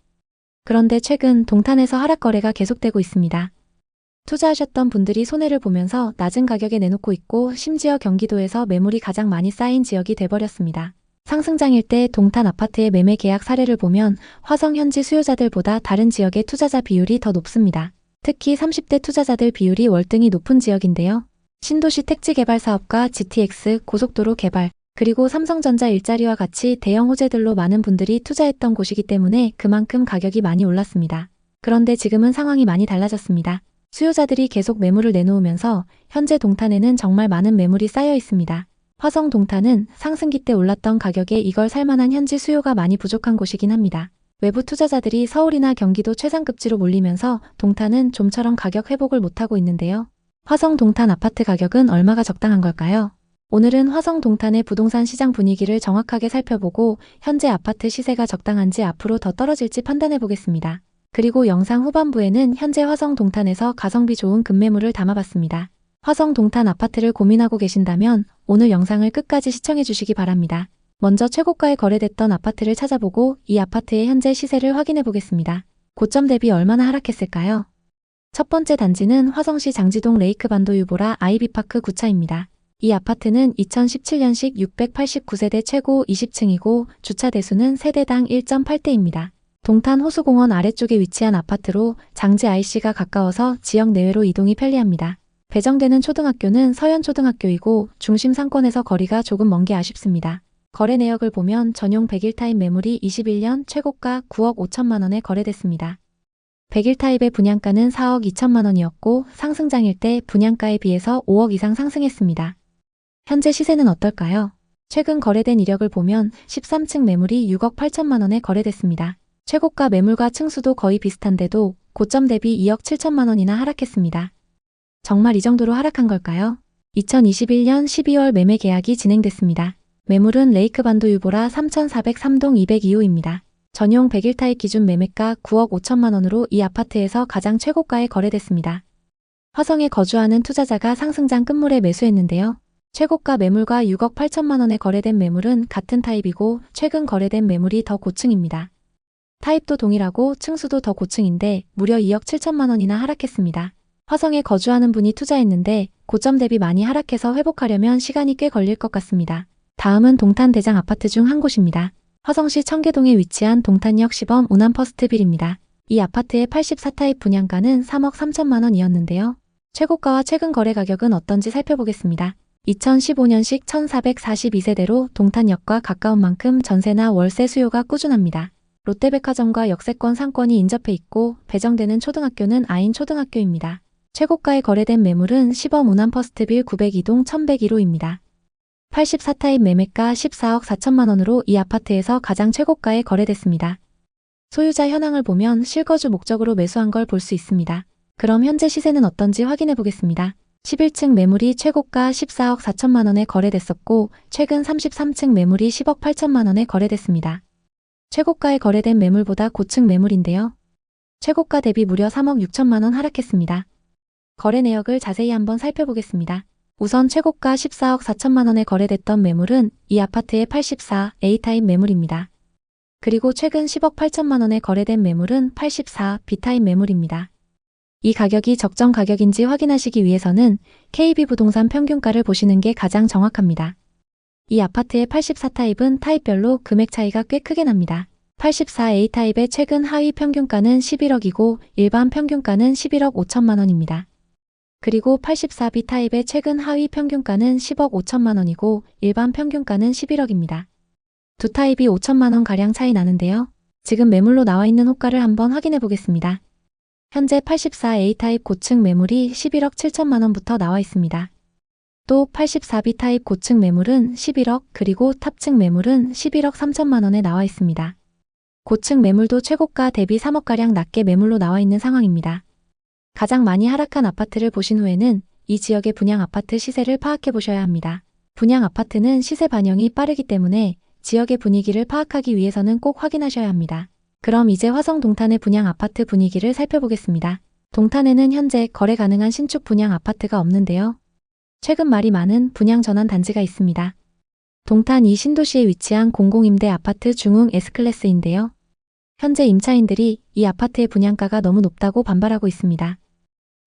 A: 그런데 최근 동탄에서 하락 거래가 계속되고 있습니다. 투자하셨던 분들이 손해를 보면서 낮은 가격에 내놓고 있고 심지어 경기도에서 매물이 가장 많이 쌓인 지역이 돼버렸습니다. 상승장일 때 동탄 아파트의 매매 계약 사례를 보면 화성 현지 수요자들보다 다른 지역의 투자자 비율이 더 높습니다. 특히 30대 투자자들 비율이 월등히 높은 지역인데요. 신도시 택지 개발 사업과 GTX 고속도로 개발, 그리고 삼성전자 일자리와 같이 대형 호재들로 많은 분들이 투자했던 곳이기 때문에 그만큼 가격이 많이 올랐습니다. 그런데 지금은 상황이 많이 달라졌습니다. 수요자들이 계속 매물을 내놓으면서 현재 동탄에는 정말 많은 매물이 쌓여 있습니다. 화성 동탄은 상승기 때 올랐던 가격에 이걸 살만한 현지 수요가 많이 부족한 곳이긴 합니다. 외부 투자자들이 서울이나 경기도 최상급지로 몰리면서 동탄은 좀처럼 가격 회복을 못하고 있는데요. 화성 동탄 아파트 가격은 얼마가 적당한 걸까요? 오늘은 화성 동탄의 부동산 시장 분위기를 정확하게 살펴보고 현재 아파트 시세가 적당한지 앞으로 더 떨어질지 판단해 보겠습니다. 그리고 영상 후반부에는 현재 화성 동탄에서 가성비 좋은 급매물을 담아봤습니다. 화성 동탄 아파트를 고민하고 계신다면 오늘 영상을 끝까지 시청해 주시기 바랍니다. 먼저 최고가에 거래됐던 아파트를 찾아보고 이 아파트의 현재 시세를 확인해 보겠습니다. 고점 대비 얼마나 하락했을까요? 첫 번째 단지는 화성시 장지동 레이크반도 유보라 아이비파크 9차입니다. 이 아파트는 2017년식 689세대 최고 20층이고 주차 대수는 세대당 1.8대입니다. 동탄 호수공원 아래쪽에 위치한 아파트로 장지 IC가 가까워서 지역 내외로 이동이 편리합니다. 배정되는 초등학교는 서현초등학교이고 중심 상권에서 거리가 조금 먼 게 아쉽습니다. 거래 내역을 보면 전용 101타입 매물이 21년 최고가 9억 5천만 원에 거래됐습니다. 101타입의 분양가는 4억 2천만 원이었고 상승장일 때 분양가에 비해서 5억 이상 상승했습니다. 현재 시세는 어떨까요? 최근 거래된 이력을 보면 13층 매물이 6억 8천만 원에 거래됐습니다. 최고가 매물과 층수도 거의 비슷한데도 고점 대비 2억 7천만 원이나 하락했습니다. 정말 이 정도로 하락한 걸까요? 2021년 12월 매매 계약이 진행됐습니다. 매물은 레이크반도 유보라 3403동 202호입니다. 전용 101타입 기준 매매가 9억 5천만 원으로 이 아파트에서 가장 최고가에 거래됐습니다. 화성에 거주하는 투자자가 상승장 끝물에 매수했는데요. 최고가 매물과 6억 8천만 원에 거래된 매물은 같은 타입이고 최근 거래된 매물이 더 고층입니다. 타입도 동일하고 층수도 더 고층인데 무려 2억 7천만 원이나 하락했습니다. 화성에 거주하는 분이 투자했는데 고점 대비 많이 하락해서 회복하려면 시간이 꽤 걸릴 것 같습니다. 다음은 동탄 대장 아파트 중 한 곳입니다. 화성시 청계동에 위치한 동탄역 시범 우남퍼스트빌입니다. 이 아파트의 84타입 분양가는 3억 3천만 원이었는데요. 최고가와 최근 거래 가격은 어떤지 살펴보겠습니다. 2015년식 1442세대로 동탄역과 가까운 만큼 전세나 월세 수요가 꾸준합니다. 롯데백화점과 역세권 상권이 인접해 있고 배정되는 초등학교는 아인초등학교입니다. 최고가에 거래된 매물은 시범 우남퍼스트빌 902동 1102호입니다. 84타입 매매가 14억 4천만 원으로 이 아파트에서 가장 최고가에 거래됐습니다. 소유자 현황을 보면 실거주 목적으로 매수한 걸 볼 수 있습니다. 그럼 현재 시세는 어떤지 확인해 보겠습니다. 11층 매물이 최고가 14억 4천만 원에 거래됐었고 최근 33층 매물이 10억 8천만 원에 거래됐습니다. 최고가에 거래된 매물보다 고층 매물인데요. 최고가 대비 무려 3억 6천만 원 하락했습니다. 거래 내역을 자세히 한번 살펴보겠습니다. 우선 최고가 14억 4천만 원에 거래됐던 매물은 이 아파트의 84 A타입 매물입니다. 그리고 최근 10억 8천만 원에 거래된 매물은 84 B타입 매물입니다. 이 가격이 적정 가격인지 확인하시기 위해서는 KB부동산 평균가를 보시는 게 가장 정확합니다. 이 아파트의 84타입은 타입별로 금액 차이가 꽤 크게 납니다. 84A타입의 최근 하위 평균가는 11억이고 일반 평균가는 11억 5천만 원입니다. 그리고 84B타입의 최근 하위 평균가는 10억 5천만 원이고 일반 평균가는 11억입니다. 두 타입이 5천만 원가량 차이 나는데요. 지금 매물로 나와 있는 호가를 한번 확인해 보겠습니다. 현재 84A타입 고층 매물이 11억 7천만 원부터 나와 있습니다. 또 84B타입 고층 매물은 11억 그리고 탑층 매물은 11억 3천만 원에 나와 있습니다. 고층 매물도 최고가 대비 3억가량 낮게 매물로 나와 있는 상황입니다. 가장 많이 하락한 아파트를 보신 후에는 이 지역의 분양 아파트 시세를 파악해 보셔야 합니다. 분양 아파트는 시세 반영이 빠르기 때문에 지역의 분위기를 파악하기 위해서는 꼭 확인하셔야 합니다. 그럼 이제 화성 동탄의 분양 아파트 분위기를 살펴보겠습니다. 동탄에는 현재 거래 가능한 신축 분양 아파트가 없는데요. 최근 말이 많은 분양 전환 단지가 있습니다. 동탄 이 신도시에 위치한 공공임대 아파트 중흥 S클래스인데요. 현재 임차인들이 이 아파트의 분양가가 너무 높다고 반발하고 있습니다.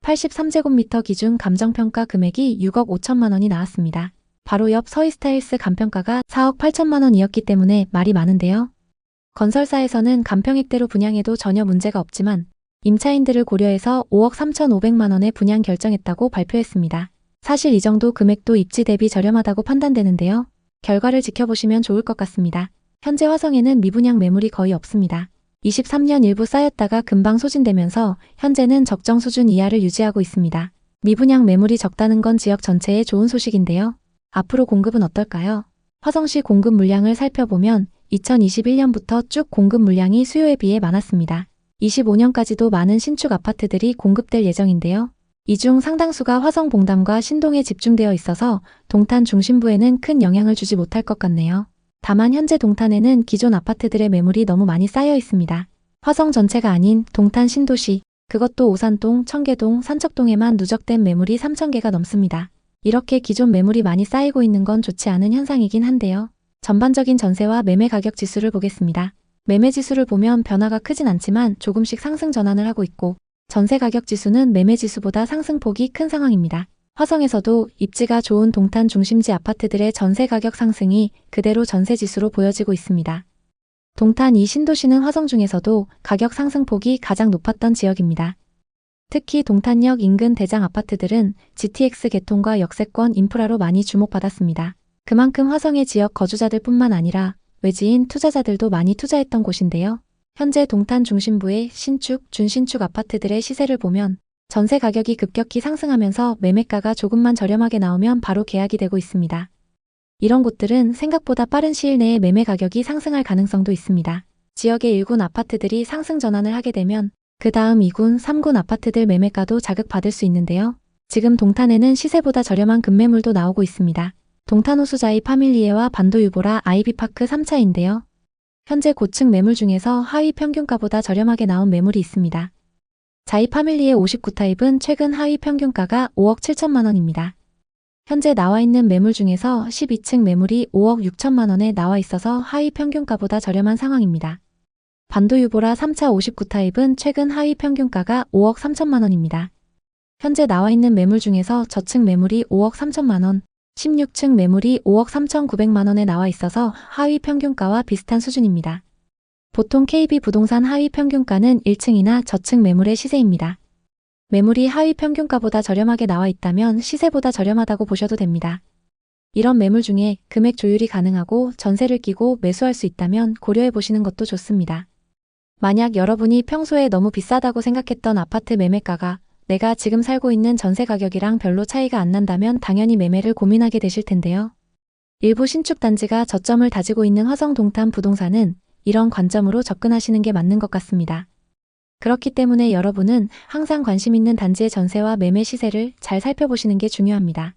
A: 83제곱미터 기준 감정평가 금액이 6억 5천만 원이 나왔습니다. 바로 옆 서희스타일스 감평가가 4억 8천만 원이었기 때문에 말이 많은데요. 건설사에서는 감평액대로 분양해도 전혀 문제가 없지만 임차인들을 고려해서 5억 3,500만 원에 분양 결정했다고 발표했습니다. 사실 이 정도 금액도 입지 대비 저렴하다고 판단되는데요. 결과를 지켜보시면 좋을 것 같습니다. 현재 화성에는 미분양 매물이 거의 없습니다. 23년 일부 쌓였다가 금방 소진되면서 현재는 적정 수준 이하를 유지하고 있습니다. 미분양 매물이 적다는 건 지역 전체에 좋은 소식인데요. 앞으로 공급은 어떨까요? 화성시 공급 물량을 살펴보면 2021년부터 쭉 공급 물량이 수요에 비해 많았습니다. 25년까지도 많은 신축 아파트들이 공급될 예정인데요. 이 중 상당수가 화성 봉담과 신동에 집중되어 있어서 동탄 중심부에는 큰 영향을 주지 못할 것 같네요. 다만 현재 동탄에는 기존 아파트들의 매물이 너무 많이 쌓여 있습니다. 화성 전체가 아닌 동탄 신도시, 그것도 오산동, 청계동, 산척동에만 누적된 매물이 3,000개가 넘습니다. 이렇게 기존 매물이 많이 쌓이고 있는 건 좋지 않은 현상이긴 한데요. 전반적인 전세와 매매 가격 지수를 보겠습니다. 매매 지수를 보면 변화가 크진 않지만 조금씩 상승 전환을 하고 있고 전세 가격 지수는 매매 지수보다 상승폭이 큰 상황입니다. 화성에서도 입지가 좋은 동탄 중심지 아파트들의 전세 가격 상승이 그대로 전세 지수로 보여지고 있습니다. 동탄 이 신도시는 화성 중에서도 가격 상승폭이 가장 높았던 지역입니다. 특히 동탄역 인근 대장 아파트들은 GTX 개통과 역세권 인프라로 많이 주목받았습니다. 그만큼 화성의 지역 거주자들 뿐만 아니라 외지인 투자자들도 많이 투자했던 곳인데요. 현재 동탄 중심부의 신축, 준신축 아파트들의 시세를 보면 전세 가격이 급격히 상승하면서 매매가가 조금만 저렴하게 나오면 바로 계약이 되고 있습니다. 이런 곳들은 생각보다 빠른 시일 내에 매매 가격이 상승할 가능성도 있습니다. 지역의 1군 아파트들이 상승 전환을 하게 되면 그 다음 2군, 3군 아파트들 매매가도 자극받을 수 있는데요. 지금 동탄에는 시세보다 저렴한 급매물도 나오고 있습니다. 동탄 호수자이 파밀리에와 반도유보라 아이비파크 3차인데요. 현재 고층 매물 중에서 하위 평균가보다 저렴하게 나온 매물이 있습니다. 자이 파밀리의 59타입은 최근 하위 평균가가 5억 7천만 원입니다. 현재 나와 있는 매물 중에서 12층 매물이 5억 6천만 원에 나와 있어서 하위 평균가보다 저렴한 상황입니다. 반도유보라 3차 59타입은 최근 하위 평균가가 5억 3천만 원입니다. 현재 나와 있는 매물 중에서 저층 매물이 5억 3천만 원, 16층 매물이 5억 3,900만 원에 나와 있어서 하위 평균가와 비슷한 수준입니다. 보통 KB 부동산 하위 평균가는 1층이나 저층 매물의 시세입니다. 매물이 하위 평균가보다 저렴하게 나와 있다면 시세보다 저렴하다고 보셔도 됩니다. 이런 매물 중에 금액 조율이 가능하고 전세를 끼고 매수할 수 있다면 고려해 보시는 것도 좋습니다. 만약 여러분이 평소에 너무 비싸다고 생각했던 아파트 매매가가 내가 지금 살고 있는 전세 가격이랑 별로 차이가 안 난다면 당연히 매매를 고민하게 되실 텐데요. 일부 신축 단지가 저점을 다지고 있는 화성 동탄 부동산은 이런 관점으로 접근하시는 게 맞는 것 같습니다. 그렇기 때문에 여러분은 항상 관심 있는 단지의 전세와 매매 시세를 잘 살펴보시는 게 중요합니다.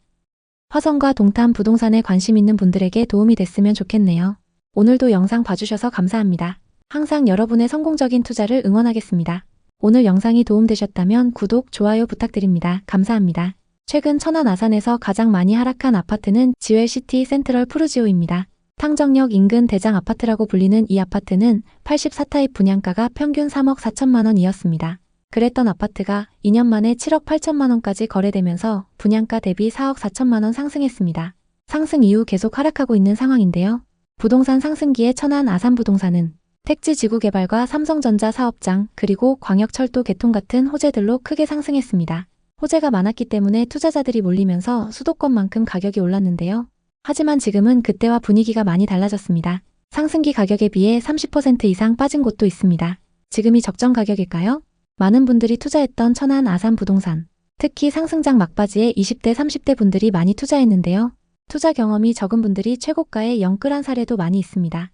A: 화성과 동탄 부동산에 관심 있는 분들에게 도움이 됐으면 좋겠네요. 오늘도 영상 봐주셔서 감사합니다. 항상 여러분의 성공적인 투자를 응원하겠습니다. 오늘 영상이 도움되셨다면 구독, 좋아요 부탁드립니다. 감사합니다. 최근 천안 아산에서 가장 많이 하락한 아파트는 지웰시티 센트럴 푸르지오입니다. 탕정역 인근 대장 아파트라고 불리는 이 아파트는 84타입 분양가가 평균 3억 4천만 원이었습니다. 그랬던 아파트가 2년 만에 7억 8천만 원까지 거래되면서 분양가 대비 4억 4천만 원 상승했습니다. 상승 이후 계속 하락하고 있는 상황인데요. 부동산 상승기에 천안 아산부동산은 택지 지구 개발과 삼성전자 사업장 그리고 광역철도 개통 같은 호재들로 크게 상승했습니다. 호재가 많았기 때문에 투자자들이 몰리면서 수도권만큼 가격이 올랐는데요. 하지만 지금은 그때와 분위기가 많이 달라졌습니다. 상승기 가격에 비해 30% 이상 빠진 곳도 있습니다. 지금이 적정 가격일까요? 많은 분들이 투자했던 천안 아산 부동산. 특히 상승장 막바지에 20대, 30대 분들이 많이 투자했는데요. 투자 경험이 적은 분들이 최고가에 영끌한 사례도 많이 있습니다.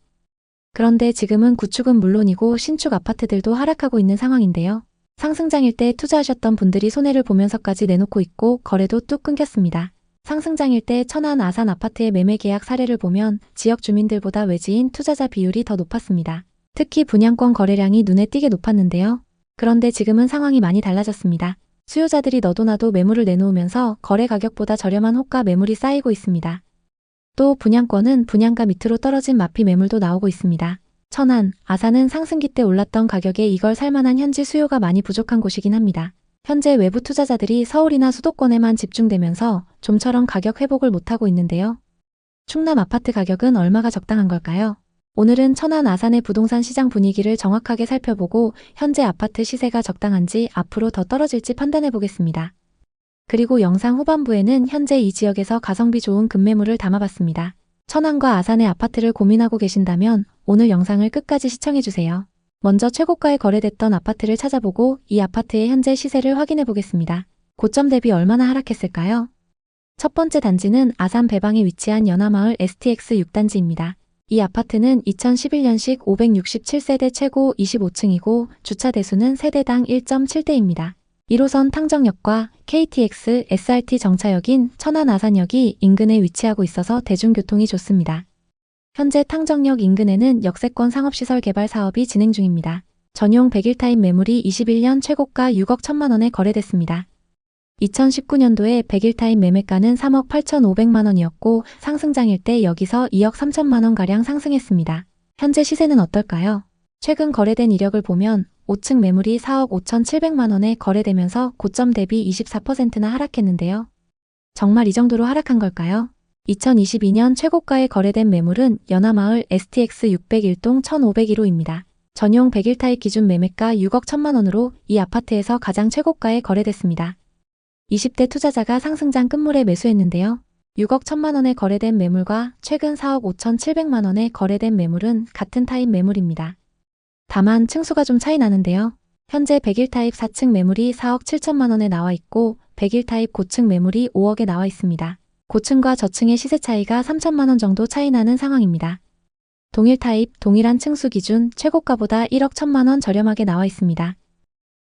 A: 그런데 지금은 구축은 물론이고 신축 아파트들도 하락하고 있는 상황인데요. 상승장일 때 투자하셨던 분들이 손해를 보면서까지 내놓고 있고 거래도 뚝 끊겼습니다. 상승장일 때 천안 아산 아파트의 매매 계약 사례를 보면 지역 주민들보다 외지인 투자자 비율이 더 높았습니다. 특히 분양권 거래량이 눈에 띄게 높았는데요. 그런데 지금은 상황이 많이 달라졌습니다. 수요자들이 너도나도 매물을 내놓으면서 거래 가격보다 저렴한 호가 매물이 쌓이고 있습니다. 또 분양권은 분양가 밑으로 떨어진 마피 매물도 나오고 있습니다. 천안, 아산은 상승기 때 올랐던 가격에 이걸 살만한 현지 수요가 많이 부족한 곳이긴 합니다. 현재 외부 투자자들이 서울이나 수도권에만 집중되면서 좀처럼 가격 회복을 못하고 있는데요. 충남 아파트 가격은 얼마가 적당한 걸까요? 오늘은 천안 아산의 부동산 시장 분위기를 정확하게 살펴보고 현재 아파트 시세가 적당한지 앞으로 더 떨어질지 판단해 보겠습니다. 그리고 영상 후반부에는 현재 이 지역에서 가성비 좋은 급매물을 담아봤습니다. 천안과 아산의 아파트를 고민하고 계신다면 오늘 영상을 끝까지 시청해주세요. 먼저 최고가에 거래됐던 아파트를 찾아보고 이 아파트의 현재 시세를 확인해 보겠습니다. 고점 대비 얼마나 하락했을까요? 첫 번째 단지는 아산 배방에 위치한 연화마을 STX 6단지입니다. 이 아파트는 2011년식 567세대 최고 25층이고 주차 대수는 세대당 1.7대입니다. 1호선 탕정역과 KTX, SRT 정차역인 천안 아산역이 인근에 위치하고 있어서 대중교통이 좋습니다. 현재 탕정역 인근에는 역세권 상업시설 개발 사업이 진행 중입니다. 전용 101타입 매물이 21년 최고가 6억 1천만 원에 거래됐습니다. 2019년도에 101타입 매매가는 3억 8,500만 원이었고 상승장일 때 여기서 2억 3천만 원가량 상승했습니다. 현재 시세는 어떨까요? 최근 거래된 이력을 보면 5층 매물이 4억 5,700만 원에 거래되면서 고점 대비 24%나 하락했는데요. 정말 이 정도로 하락한 걸까요? 2022년 최고가에 거래된 매물은 연화마을 STX 601동 1501호입니다. 전용 101타입 기준 매매가 6억 1천만 원으로 이 아파트에서 가장 최고가에 거래됐습니다. 20대 투자자가 상승장 끝물에 매수했는데요. 6억 1천만 원에 거래된 매물과 최근 4억 5,700만 원에 거래된 매물은 같은 타입 매물입니다. 다만 층수가 좀 차이 나는데요. 현재 101타입 4층 매물이 4억 7천만 원에 나와 있고 101타입 고층 매물이 5억에 나와 있습니다. 고층과 저층의 시세 차이가 3천만 원 정도 차이 나는 상황입니다. 동일 타입, 동일한 층수 기준 최고가보다 1억 1천만 원 저렴하게 나와 있습니다.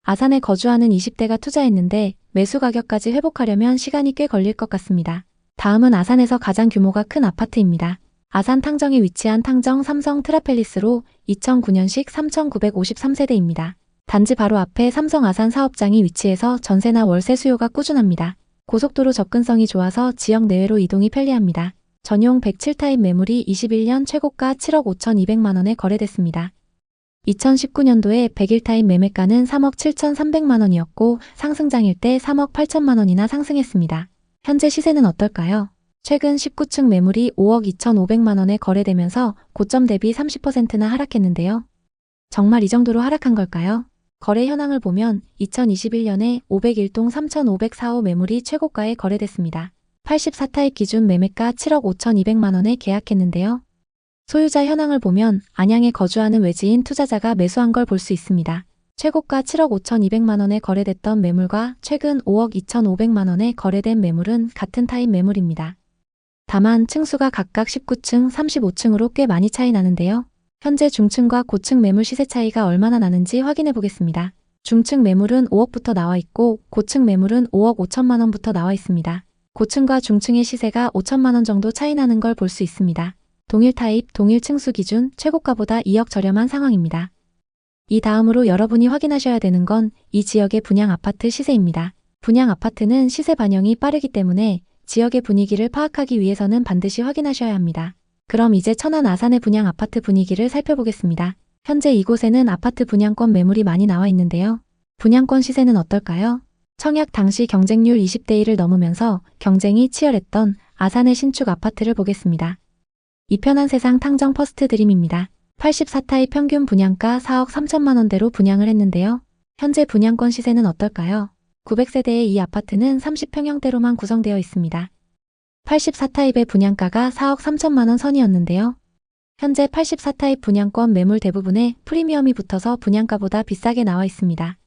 A: 아산에 거주하는 20대가 투자했는데 매수 가격까지 회복하려면 시간이 꽤 걸릴 것 같습니다. 다음은 아산에서 가장 규모가 큰 아파트입니다. 아산 탕정에 위치한 탕정 삼성 트라펠리스로 2009년식 3,953세대입니다. 단지 바로 앞에 삼성 아산 사업장이 위치해서 전세나 월세 수요가 꾸준합니다. 고속도로 접근성이 좋아서 지역 내외로 이동이 편리합니다. 전용 107타입 매물이 21년 최고가 7억 5,200만 원에 거래됐습니다. 2019년도에 101타입 매매가는 3억 7,300만 원이었고 상승장일 때 3억 8천만 원이나 상승했습니다. 현재 시세는 어떨까요? 최근 19층 매물이 5억 2,500만 원에 거래되면서 고점 대비 30%나 하락했는데요. 정말 이 정도로 하락한 걸까요? 거래 현황을 보면 2021년에 501동 3,504호 매물이 최고가에 거래됐습니다. 84타입 기준 매매가 7억 5,200만 원에 계약했는데요. 소유자 현황을 보면 안양에 거주하는 외지인 투자자가 매수한 걸 볼 수 있습니다. 최고가 7억 5,200만 원에 거래됐던 매물과 최근 5억 2,500만 원에 거래된 매물은 같은 타입 매물입니다. 다만 층수가 각각 19층, 35층으로 꽤 많이 차이 나는데요. 현재 중층과 고층 매물 시세 차이가 얼마나 나는지 확인해 보겠습니다. 중층 매물은 5억부터 나와 있고 고층 매물은 5억 5천만 원부터 나와 있습니다. 고층과 중층의 시세가 5천만 원 정도 차이 나는 걸 볼 수 있습니다. 동일 타입, 동일 층수 기준 최고가보다 2억 저렴한 상황입니다. 이 다음으로 여러분이 확인하셔야 되는 건 이 지역의 분양 아파트 시세입니다. 분양 아파트는 시세 반영이 빠르기 때문에 지역의 분위기를 파악하기 위해서는 반드시 확인하셔야 합니다. 그럼 이제 천안 아산의 분양 아파트 분위기를 살펴보겠습니다. 현재 이곳에는 아파트 분양권 매물이 많이 나와 있는데요. 분양권 시세는 어떨까요? 청약 당시 경쟁률 20대 1을 넘으면서 경쟁이 치열했던 아산의 신축 아파트를 보겠습니다. 이 편한 세상 탕정 퍼스트 드림입니다. 84타입 평균 분양가 4억 3천만 원대로 분양을 했는데요. 현재 분양권 시세는 어떨까요? 900세대의 이 아파트는 30평형대로만 구성되어 있습니다. 84타입의 분양가가 4억 3천만 원 선이었는데요. 현재 84타입 분양권 매물 대부분에 프리미엄이 붙어서 분양가보다 비싸게 나와 있습니다.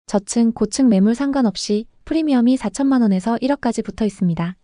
A: 저층, 고층 매물 상관없이 프리미엄이 4천만 원에서 1억까지 붙어 있습니다.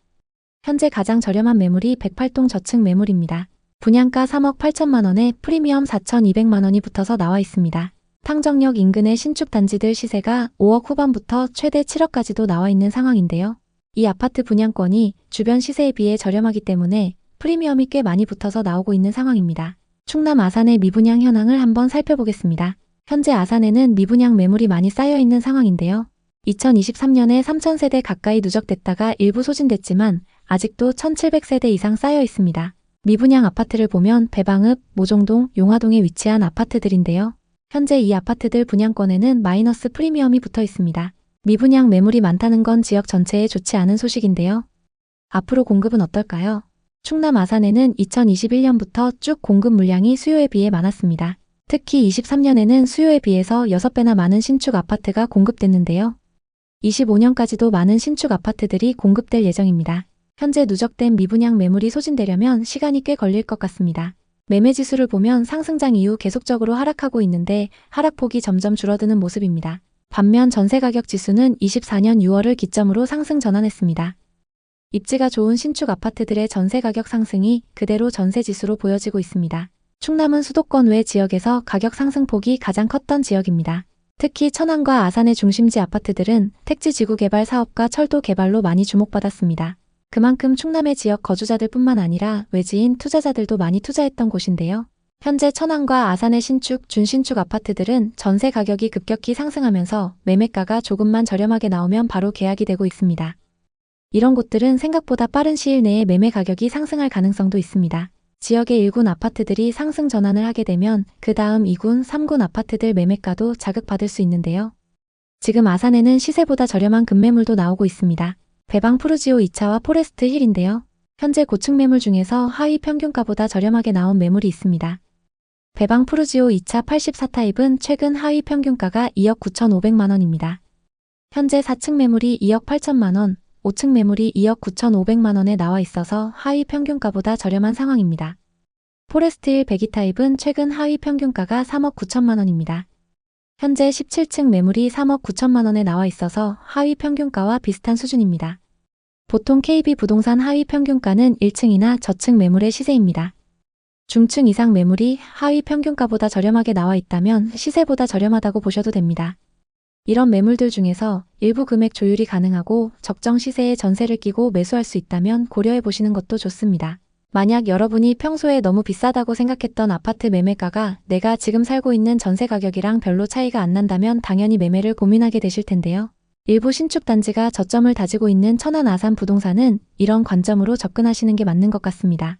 A: 현재 가장 저렴한 매물이 108동 저층 매물입니다. 분양가 3억 8천만 원에 프리미엄 4,200만 원이 붙어서 나와 있습니다. 탕정역 인근의 신축 단지들 시세가 5억 후반부터 최대 7억까지도 나와 있는 상황인데요. 이 아파트 분양권이 주변 시세에 비해 저렴하기 때문에 프리미엄이 꽤 많이 붙어서 나오고 있는 상황입니다. 충남 아산의 미분양 현황을 한번 살펴보겠습니다. 현재 아산에는 미분양 매물이 많이 쌓여 있는 상황인데요. 2023년에 3,000세대 가까이 누적됐다가 일부 소진됐지만 아직도 1,700세대 이상 쌓여 있습니다. 미분양 아파트를 보면 배방읍, 모종동, 용화동에 위치한 아파트들인데요. 현재 이 아파트들 분양권에는 마이너스 프리미엄이 붙어 있습니다. 미분양 매물이 많다는 건 지역 전체에 좋지 않은 소식인데요. 앞으로 공급은 어떨까요? 충남 아산에는 2021년부터 쭉 공급 물량이 수요에 비해 많았습니다. 특히 23년에는 수요에 비해서 6배나 많은 신축 아파트가 공급됐는데요. 25년까지도 많은 신축 아파트들이 공급될 예정입니다. 현재 누적된 미분양 매물이 소진되려면 시간이 꽤 걸릴 것 같습니다. 매매 지수를 보면 상승장 이후 계속적으로 하락하고 있는데 하락폭이 점점 줄어드는 모습입니다. 반면 전세 가격 지수는 24년 6월을 기점으로 상승 전환했습니다. 입지가 좋은 신축 아파트들의 전세 가격 상승이 그대로 전세 지수로 보여지고 있습니다. 충남은 수도권 외 지역에서 가격 상승폭이 가장 컸던 지역입니다. 특히 천안과 아산의 중심지 아파트들은 택지 지구 개발 사업과 철도 개발로 많이 주목받았습니다. 그만큼 충남의 지역 거주자들 뿐만 아니라 외지인 투자자들도 많이 투자했던 곳인데요. 현재 천안과 아산의 신축, 준신축 아파트들은 전세 가격이 급격히 상승하면서 매매가가 조금만 저렴하게 나오면 바로 계약이 되고 있습니다. 이런 곳들은 생각보다 빠른 시일 내에 매매 가격이 상승할 가능성도 있습니다. 지역의 1군 아파트들이 상승 전환을 하게 되면 그 다음 2군, 3군 아파트들 매매가도 자극받을 수 있는데요. 지금 아산에는 시세보다 저렴한 급매물도 나오고 있습니다. 배방 푸르지오 2차와 포레스트 힐인데요. 현재 고층 매물 중에서 하위 평균가보다 저렴하게 나온 매물이 있습니다. 배방 푸르지오 2차 84타입은 최근 하위 평균가가 2억 9,500만 원입니다. 현재 4층 매물이 2억 8천만 원, 5층 매물이 2억 9,500만 원에 나와 있어서 하위 평균가보다 저렴한 상황입니다. 포레스트 힐 102타입은 최근 하위 평균가가 3억 9천만 원입니다. 현재 17층 매물이 3억 9천만 원에 나와 있어서 하위 평균가와 비슷한 수준입니다. 보통 KB 부동산 하위 평균가는 1층이나 저층 매물의 시세입니다. 중층 이상 매물이 하위 평균가보다 저렴하게 나와 있다면 시세보다 저렴하다고 보셔도 됩니다. 이런 매물들 중에서 일부 금액 조율이 가능하고 적정 시세에 전세를 끼고 매수할 수 있다면 고려해 보시는 것도 좋습니다. 만약 여러분이 평소에 너무 비싸다고 생각했던 아파트 매매가가 내가 지금 살고 있는 전세 가격이랑 별로 차이가 안 난다면 당연히 매매를 고민하게 되실 텐데요. 일부 신축 단지가 저점을 다지고 있는 천안 아산 부동산은 이런 관점으로 접근하시는 게 맞는 것 같습니다.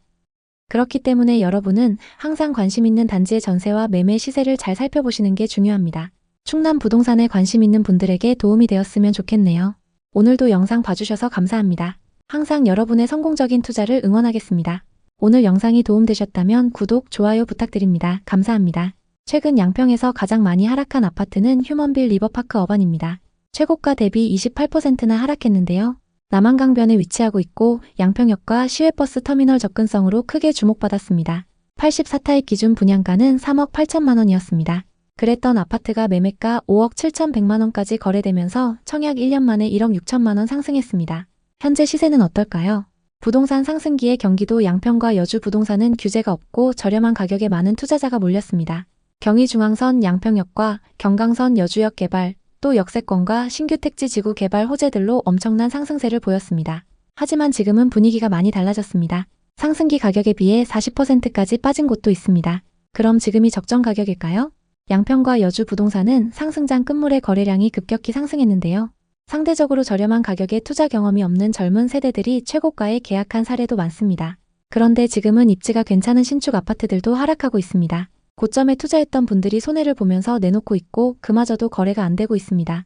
A: 그렇기 때문에 여러분은 항상 관심 있는 단지의 전세와 매매 시세를 잘 살펴보시는 게 중요합니다. 충남 부동산에 관심 있는 분들에게 도움이 되었으면 좋겠네요. 오늘도 영상 봐주셔서 감사합니다. 항상 여러분의 성공적인 투자를 응원하겠습니다. 오늘 영상이 도움되셨다면 구독, 좋아요 부탁드립니다. 감사합니다. 최근 양평에서 가장 많이 하락한 아파트는 휴먼빌 리버파크 어반입니다. 최고가 대비 28%나 하락했는데요. 남한강변에 위치하고 있고 양평역과 시외버스 터미널 접근성으로 크게 주목받았습니다. 84타입 기준 분양가는 3억 8천만 원이었습니다. 그랬던 아파트가 매매가 5억 7,100만 원까지 거래되면서 청약 1년 만에 1억 6천만 원 상승했습니다. 현재 시세는 어떨까요? 부동산 상승기에 경기도 양평과 여주 부동산은 규제가 없고 저렴한 가격에 많은 투자자가 몰렸습니다. 경의중앙선 양평역과 경강선 여주역 개발, 또 역세권과 신규 택지 지구 개발 호재들로 엄청난 상승세를 보였습니다. 하지만 지금은 분위기가 많이 달라졌습니다. 상승기 가격에 비해 40%까지 빠진 곳도 있습니다. 그럼 지금이 적정 가격일까요? 양평과 여주 부동산은 상승장 끝물의 거래량이 급격히 상승했는데요. 상대적으로 저렴한 가격에 투자 경험이 없는 젊은 세대들이 최고가에 계약한 사례도 많습니다. 그런데 지금은 입지가 괜찮은 신축 아파트들도 하락하고 있습니다. 고점에 투자했던 분들이 손해를 보면서 내놓고 있고 그마저도 거래가 안 되고 있습니다.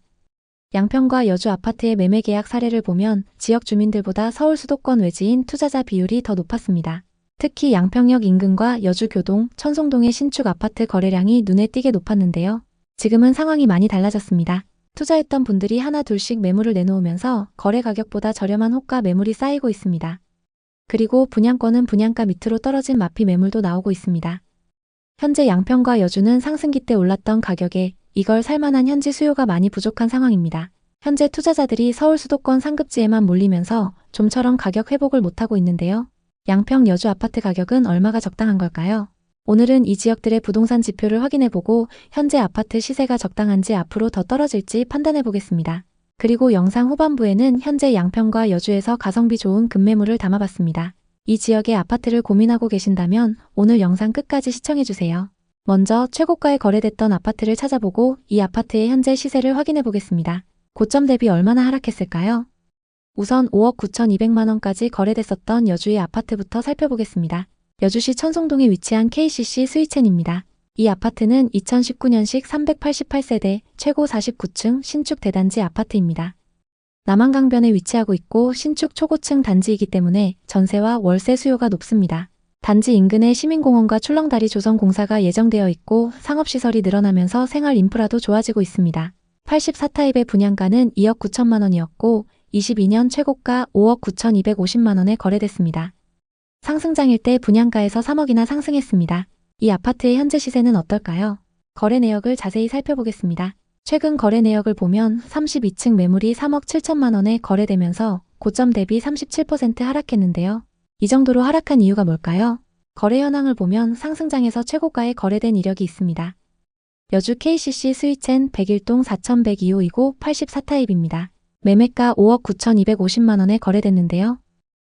A: 양평과 여주 아파트의 매매 계약 사례를 보면 지역 주민들보다 서울 수도권 외지인 투자자 비율이 더 높았습니다. 특히 양평역 인근과 여주 교동, 천송동의 신축 아파트 거래량이 눈에 띄게 높았는데요. 지금은 상황이 많이 달라졌습니다. 투자했던 분들이 하나 둘씩 매물을 내놓으면서 거래 가격보다 저렴한 호가 매물이 쌓이고 있습니다. 그리고 분양권은 분양가 밑으로 떨어진 마피 매물도 나오고 있습니다. 현재 양평과 여주는 상승기 때 올랐던 가격에 이걸 살만한 현지 수요가 많이 부족한 상황입니다. 현재 투자자들이 서울 수도권 상급지에만 몰리면서 좀처럼 가격 회복을 못하고 있는데요. 양평 여주 아파트 가격은 얼마가 적당한 걸까요? 오늘은 이 지역들의 부동산 지표를 확인해보고 현재 아파트 시세가 적당한지 앞으로 더 떨어질지 판단해보겠습니다. 그리고 영상 후반부에는 현재 양평과 여주에서 가성비 좋은 급매물을 담아봤습니다. 이 지역의 아파트를 고민하고 계신다면 오늘 영상 끝까지 시청해주세요. 먼저 최고가에 거래됐던 아파트를 찾아보고 이 아파트의 현재 시세를 확인해보겠습니다. 고점 대비 얼마나 하락했을까요? 우선 5억 9,200만 원까지 거래됐었던 여주의 아파트부터 살펴보겠습니다. 여주시 천송동에 위치한 KCC 스위첸입니다. 이 아파트는 2019년식 388세대 최고 49층 신축 대단지 아파트입니다. 남한강변에 위치하고 있고 신축 초고층 단지이기 때문에 전세와 월세 수요가 높습니다. 단지 인근에 시민공원과 출렁다리 조성 공사가 예정되어 있고 상업시설이 늘어나면서 생활 인프라도 좋아지고 있습니다. 84타입의 분양가는 2억 9천만 원이었고 22년 최고가 5억 9,250만 원에 거래됐습니다. 상승장일 때 분양가에서 3억이나 상승했습니다. 이 아파트의 현재 시세는 어떨까요? 거래 내역을 자세히 살펴보겠습니다. 최근 거래 내역을 보면 32층 매물이 3억 7천만 원에 거래되면서 고점 대비 37% 하락했는데요. 이 정도로 하락한 이유가 뭘까요? 거래 현황을 보면 상승장에서 최고가에 거래된 이력이 있습니다. 여주 KCC 스위첸 101동 4102호이고 84타입입니다. 매매가 5억 9,250만 원에 거래됐는데요.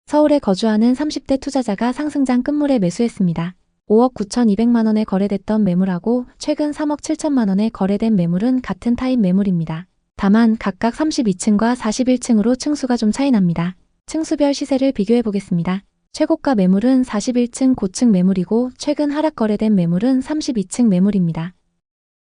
A: 서울에 거주하는 30대 투자자가 상승장 끝물에 매수했습니다. 5억 9,200만 원에 거래됐던 매물하고 최근 3억 7천만 원에 거래된 매물은 같은 타입 매물입니다. 다만 각각 32층과 41층으로 층수가 좀 차이 납니다. 층수별 시세를 비교해 보겠습니다. 최고가 매물은 41층 고층 매물이고 최근 하락 거래된 매물은 32층 매물입니다.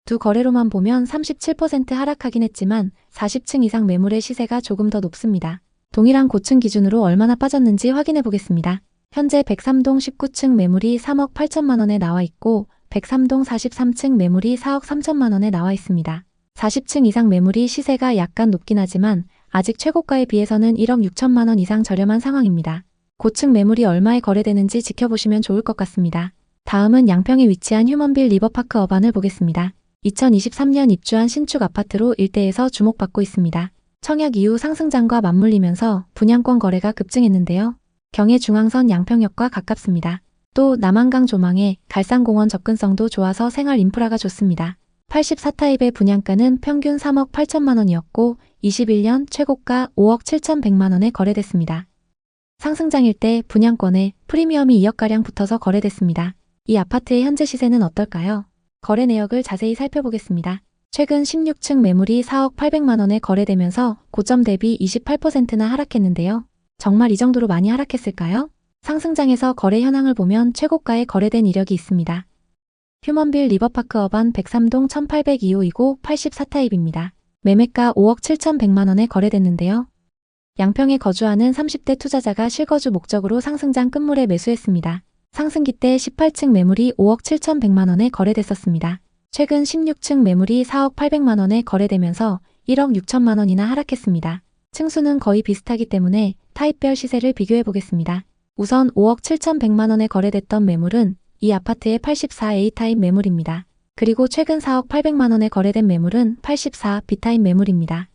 A: 두 거래로만 보면 37% 하락하긴 했지만 40층 이상 매물의 시세가 조금 더 높습니다. 동일한 고층 기준으로 얼마나 빠졌는지 확인해 보겠습니다. 현재 103동 19층 매물이 3억 8천만 원에 나와 있고 103동 43층 매물이 4억 3천만 원에 나와 있습니다. 40층 이상 매물이 시세가 약간 높긴 하지만 아직 최고가에 비해서는 1억 6천만 원 이상 저렴한 상황입니다. 고층 매물이 얼마에 거래되는지 지켜보시면 좋을 것 같습니다. 다음은 양평에 위치한 휴먼빌 리버파크 어반을 보겠습니다. 2023년 입주한 신축 아파트로 일대에서 주목받고 있습니다. 청약 이후 상승장과 맞물리면서 분양권 거래가 급증했는데요. 경의중앙선 양평역과 가깝습니다. 또 남한강 조망에 갈산공원 접근성도 좋아서 생활 인프라가 좋습니다. 84타입의 분양가는 평균 3억 8천만 원이었고 21년 최고가 5억 7,100만 원에 거래됐습니다. 상승장일 때 분양권에 프리미엄이 2억가량 붙어서 거래됐습니다. 이 아파트의 현재 시세는 어떨까요? 거래 내역을 자세히 살펴보겠습니다. 최근 16층 매물이 4억 800만 원에 거래되면서 고점 대비 28%나 하락했는데요. 정말 이 정도로 많이 하락했을까요? 상승장에서 거래 현황을 보면 최고가에 거래된 이력이 있습니다. 휴먼빌 리버파크 어반 103동 1802호이고 84타입입니다. 매매가 5억 7,100만 원에 거래됐는데요. 양평에 거주하는 30대 투자자가 실거주 목적으로 상승장 끝물에 매수했습니다. 상승기 때 18층 매물이 5억 7,100만 원에 거래됐었습니다. 최근 16층 매물이 4억 800만 원에 거래되면서 1억 6천만 원이나 하락했습니다. 층수는 거의 비슷하기 때문에 타입별 시세를 비교해 보겠습니다. 우선 5억 7,100만 원에 거래됐던 매물은 이 아파트의 84A 타입 매물입니다. 그리고 최근 4억 800만 원에 거래된 매물은 84B 타입 매물입니다.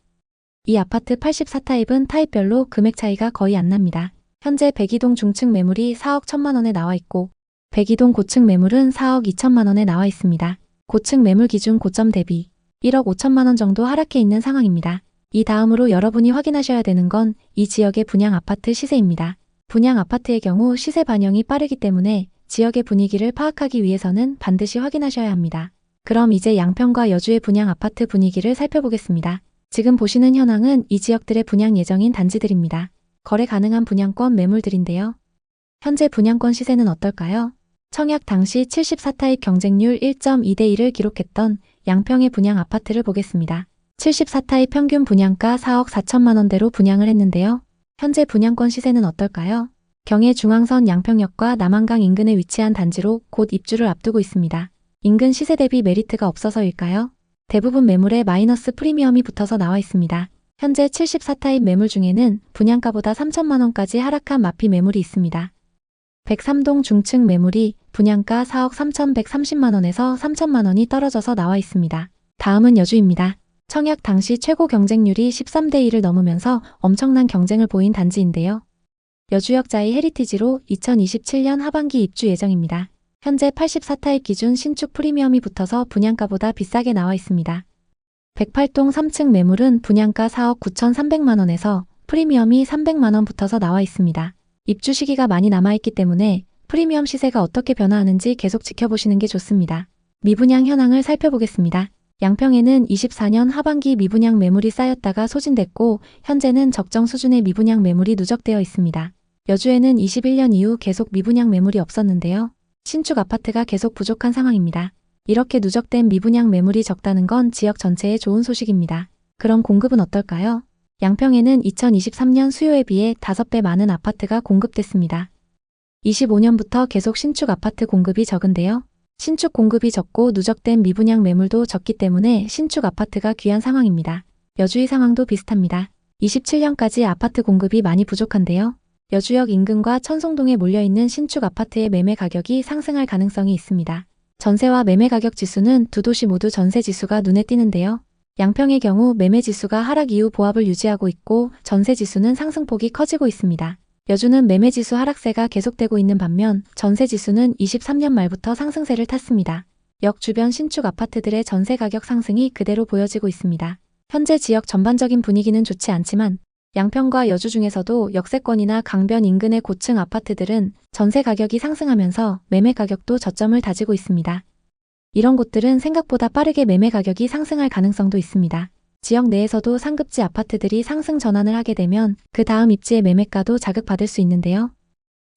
A: 이 아파트 84 타입은 타입별로 금액 차이가 거의 안 납니다. 현재 백이동 중층 매물이 4억 1천만 원에 나와 있고 백이동 고층 매물은 4억 2천만 원에 나와 있습니다. 고층 매물 기준 고점 대비 1억 5천만 원 정도 하락해 있는 상황입니다. 이 다음으로 여러분이 확인하셔야 되는 건 이 지역의 분양 아파트 시세입니다. 분양 아파트의 경우 시세 반영이 빠르기 때문에 지역의 분위기를 파악하기 위해서는 반드시 확인하셔야 합니다. 그럼 이제 양평과 여주의 분양 아파트 분위기를 살펴보겠습니다. 지금 보시는 현황은 이 지역들의 분양 예정인 단지들입니다. 거래 가능한 분양권 매물들인데요. 현재 분양권 시세는 어떨까요? 청약 당시 74 타입 경쟁률 1.2대 1을 기록했던 양평의 분양 아파트를 보겠습니다. 74 타입 평균 분양가 4억 4천만 원대로 분양을 했는데요. 현재 분양권 시세는 어떨까요? 경의 중앙선 양평역과 남한강 인근에 위치한 단지로 곧 입주를 앞두고 있습니다. 인근 시세 대비 메리트가 없어서일까요? 대부분 매물에 마이너스 프리미엄이 붙어서 나와 있습니다. 현재 74 타입 매물 중에는 분양가보다 3천만 원까지 하락한 마피 매물이 있습니다. 103동 중층 매물이 분양가 4억 3,130만 원에서 3천만 원이 떨어져서 나와 있습니다. 다음은 여주입니다. 청약 당시 최고 경쟁률이 13대 1을 넘으면서 엄청난 경쟁을 보인 단지인데요. 여주역 자이 헤리티지로 2027년 하반기 입주 예정입니다. 현재 84 타입 기준 신축 프리미엄이 붙어서 분양가보다 비싸게 나와 있습니다. 108동 3층 매물은 분양가 4억 9,300만 원에서 프리미엄이 300만 원 붙어서 나와 있습니다. 입주 시기가 많이 남아있기 때문에 프리미엄 시세가 어떻게 변화하는지 계속 지켜보시는 게 좋습니다. 미분양 현황을 살펴보겠습니다. 양평에는 24년 하반기 미분양 매물이 쌓였다가 소진됐고 현재는 적정 수준의 미분양 매물이 누적되어 있습니다. 여주에는 21년 이후 계속 미분양 매물이 없었는데요. 신축 아파트가 계속 부족한 상황입니다. 이렇게 누적된 미분양 매물이 적다는 건 지역 전체에 좋은 소식입니다. 그럼 공급은 어떨까요? 양평에는 2023년 수요에 비해 5배 많은 아파트가 공급됐습니다. 25년부터 계속 신축 아파트 공급이 적은데요. 신축 공급이 적고 누적된 미분양 매물도 적기 때문에 신축 아파트가 귀한 상황입니다. 여주의 상황도 비슷합니다. 27년까지 아파트 공급이 많이 부족한데요. 여주역 인근과 천송동에 몰려있는 신축 아파트의 매매 가격이 상승할 가능성이 있습니다. 전세와 매매 가격 지수는 두 도시 모두 전세 지수가 눈에 띄는데요. 양평의 경우 매매 지수가 하락 이후 보합을 유지하고 있고 전세 지수는 상승폭이 커지고 있습니다. 여주는 매매 지수 하락세가 계속되고 있는 반면 전세 지수는 23년 말부터 상승세를 탔습니다. 역 주변 신축 아파트들의 전세 가격 상승이 그대로 보여지고 있습니다. 현재 지역 전반적인 분위기는 좋지 않지만 양평과 여주 중에서도 역세권이나 강변 인근의 고층 아파트들은 전세 가격이 상승하면서 매매 가격도 저점을 다지고 있습니다. 이런 곳들은 생각보다 빠르게 매매 가격이 상승할 가능성도 있습니다. 지역 내에서도 상급지 아파트들이 상승 전환을 하게 되면 그 다음 입지의 매매가도 자극받을 수 있는데요.